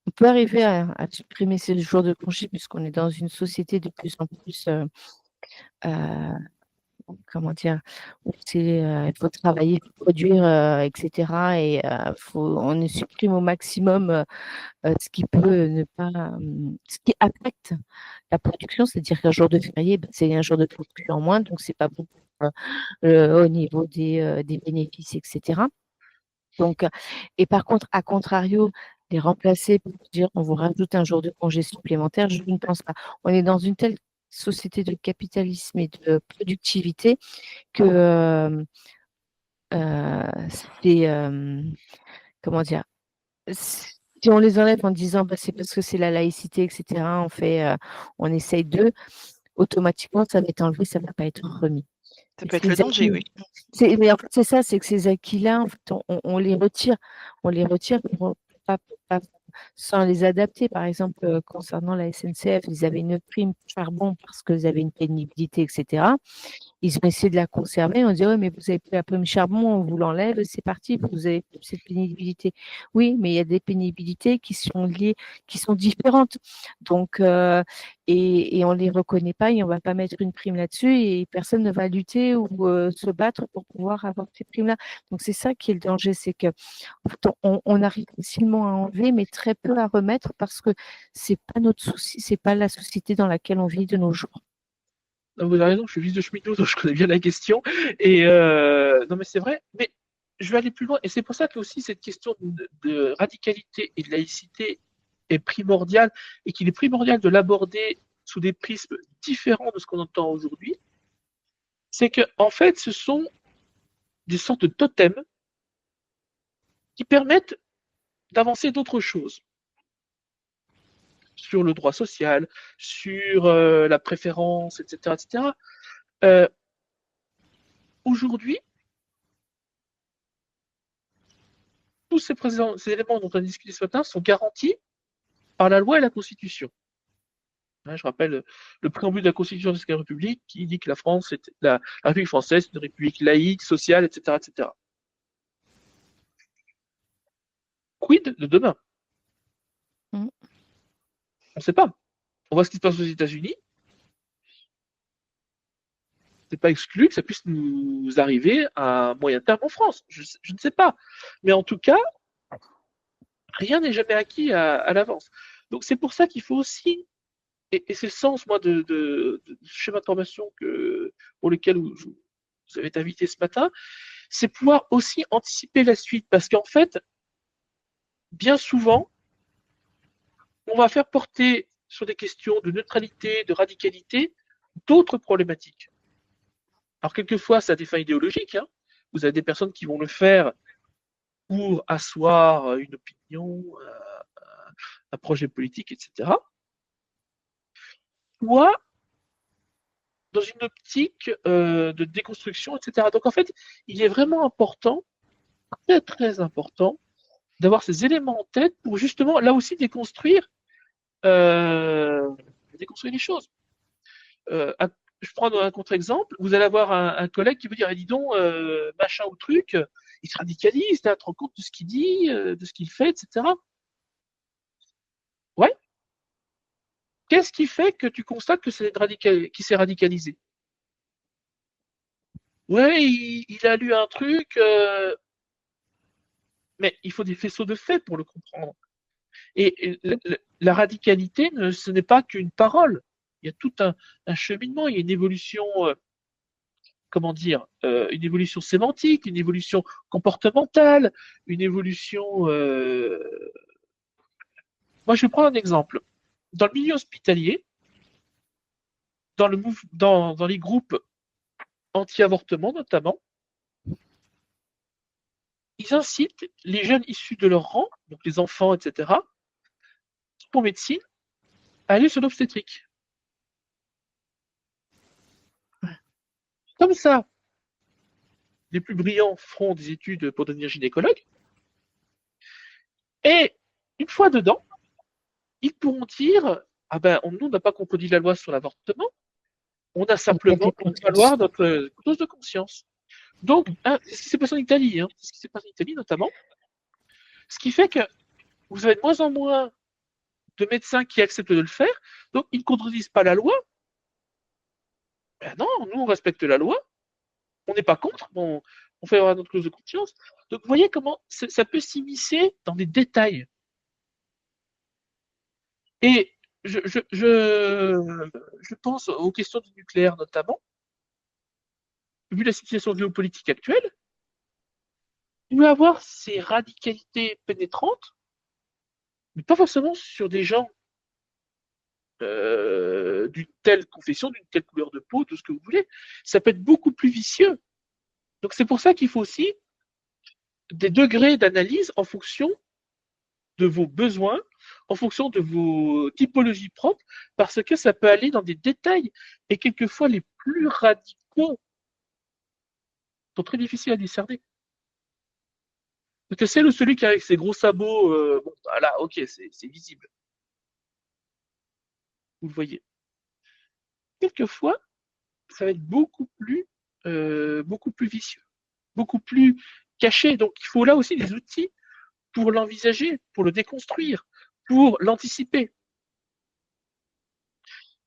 on peut arriver à supprimer ces jours de congé puisqu'on est dans une société de plus en plus, comment dire, où il faut travailler, produire, etc. Et on ne supprime au maximum ce qui peut ne pas, ce qui affecte la production, c'est-à-dire qu'un jour de férié, c'est un jour de production en moins, donc c'est pas bon au niveau des bénéfices, etc. Donc, et par contre, à contrario, les remplacer pour dire on vous rajoute un jour de congé supplémentaire, je ne pense pas. On est dans une telle société de capitalisme et de productivité que c'est comment dire, si on les enlève en disant c'est parce que c'est la laïcité, etc., on essaye automatiquement ça va être enlevé, ça ne va pas être remis. Ça peut être le danger, oui. Mais en fait, c'est ça, c'est que ces acquis-là, en fait, on les retire. On les retire sans les adapter. Par exemple, concernant la SNCF, ils avaient une prime charbon parce qu'ils avaient une pénibilité, etc. Ils ont essayé de la conserver. On dit, oui, mais vous avez plus la prime charbon, on vous l'enlève, c'est parti, vous avez plus cette pénibilité. Oui, mais il y a des pénibilités qui sont liées, qui sont différentes. Donc, et on ne les reconnaît pas et on ne va pas mettre une prime là-dessus et personne ne va lutter ou se battre pour pouvoir avoir ces primes-là. Donc, c'est ça qui est le danger, c'est que en fait, on arrive facilement à enlever, mais très peu à remettre parce que c'est pas notre souci, c'est pas la société dans laquelle on vit de nos jours. Non, vous avez raison, je suis fils de cheminot, donc je connais bien la question. Et non, mais c'est vrai. Mais je vais aller plus loin. Et c'est pour ça que aussi cette question de radicalité et de laïcité est primordiale et qu'il est primordial de l'aborder sous des prismes différents de ce qu'on entend aujourd'hui. C'est que, en fait, ce sont des sortes de totems qui permettent d'avancer d'autres choses sur le droit social, sur la préférence, etc. etc. Aujourd'hui, tous ces éléments dont on a discuté ce matin sont garantis par la loi et la Constitution. Je rappelle le préambule de la Constitution de la République qui dit que la République française est une république laïque, sociale, etc. etc. Quid de demain? On ne sait pas. On voit ce qui se passe aux États-Unis. C'est pas exclu que ça puisse nous arriver à moyen terme en France. Je ne sais pas. Mais en tout cas, rien n'est jamais acquis à l'avance. Donc c'est pour ça qu'il faut aussi, et c'est le sens moi de schéma de formation pour lequel vous avez été invité ce matin, c'est pouvoir aussi anticiper la suite. Parce qu'en fait, bien souvent, on va faire porter sur des questions de neutralité, de radicalité, d'autres problématiques. Alors quelquefois, ça a des fins idéologiques. Hein. Vous avez des personnes qui vont le faire pour asseoir une opinion, un projet politique, etc. soit dans une optique de déconstruction, etc. Donc en fait, il est vraiment important, très très important, d'avoir ces éléments en tête pour justement, là aussi, déconstruire les choses. Je prends un contre-exemple, vous allez avoir un collègue qui vous dire, dis donc, machin ou truc, il se radicalise, tu te rends compte de ce qu'il dit, de ce qu'il fait, etc. Ouais. Qu'est-ce qui fait que tu constates que qu'il s'est radicalisé? Ouais, il a lu un truc, mais il faut des faisceaux de faits pour le comprendre. Et la radicalité, ce n'est pas qu'une parole. Il y a tout un cheminement, il y a une évolution, comment dire, une évolution sémantique, une évolution comportementale, une évolution. Moi, je vais prendre un exemple. Dans le milieu hospitalier, dans les groupes anti-avortement notamment, ils incitent les jeunes issus de leur rang, donc les enfants, etc., pour médecine, à aller sur l'obstétrique. Comme ça, les plus brillants feront des études pour devenir gynécologues. Et une fois dedans, ils pourront dire ah ben, nous, on n'a pas contredit la loi sur l'avortement, on a simplement fait valoir notre clause de conscience. Donc, c'est ce qui s'est passé en Italie, c'est ce qui s'est passé en Italie notamment. Ce qui fait que vous avez de moins en moins de médecins qui acceptent de le faire, donc ils ne contredisent pas la loi. Ben non, nous, on respecte la loi, on n'est pas contre, on fait avoir notre clause de conscience. Donc, vous voyez comment ça peut s'immiscer dans des détails. Et je pense aux questions du nucléaire notamment, vu la situation géopolitique actuelle, il peut y avoir ces radicalités pénétrantes, mais pas forcément sur des gens d'une telle confession, d'une telle couleur de peau, tout ce que vous voulez. Ça peut être beaucoup plus vicieux. Donc c'est pour ça qu'il faut aussi des degrés d'analyse en fonction de vos besoins, en fonction de vos typologies propres, parce que ça peut aller dans des détails. Et quelquefois, les plus radicaux sont très difficiles à discerner. Parce que c'est celui qui a avec ses gros sabots, bon, là, ok, c'est visible. Vous le voyez. Quelquefois, ça va être beaucoup plus vicieux, beaucoup plus caché. Donc, il faut là aussi des outils pour l'envisager, pour le déconstruire, pour l'anticiper.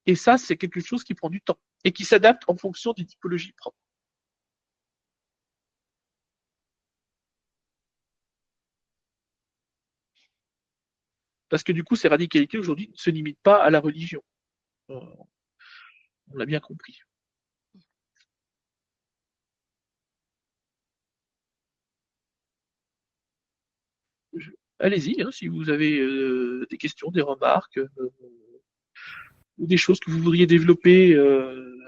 Et ça, c'est quelque chose qui prend du temps et qui s'adapte en fonction des typologies propres. Parce que du coup, ces radicalités aujourd'hui ne se limitent pas à la religion. On l'a bien compris. Allez-y, si vous avez des questions, des remarques, ou des choses que vous voudriez développer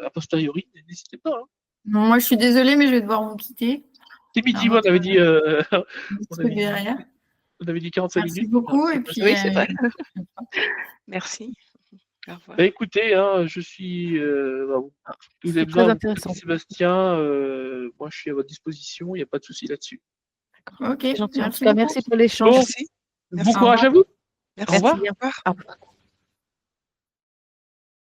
a posteriori, n'hésitez pas. Non, moi, je suis désolée, mais je vais devoir vous quitter. C'est midi, on avait dit... on avait dit 45 Merci minutes. beaucoup. Et puis, oui, c'est vrai. Merci. Au revoir. Bah, écoutez, je suis... vous avez besoin de Sébastien, moi je suis à votre disposition, il n'y a pas de souci là-dessus. Ok, gentil. En tout cas, merci pour l'échange. Bon, bon courage à vous. Merci. Au revoir. Au revoir.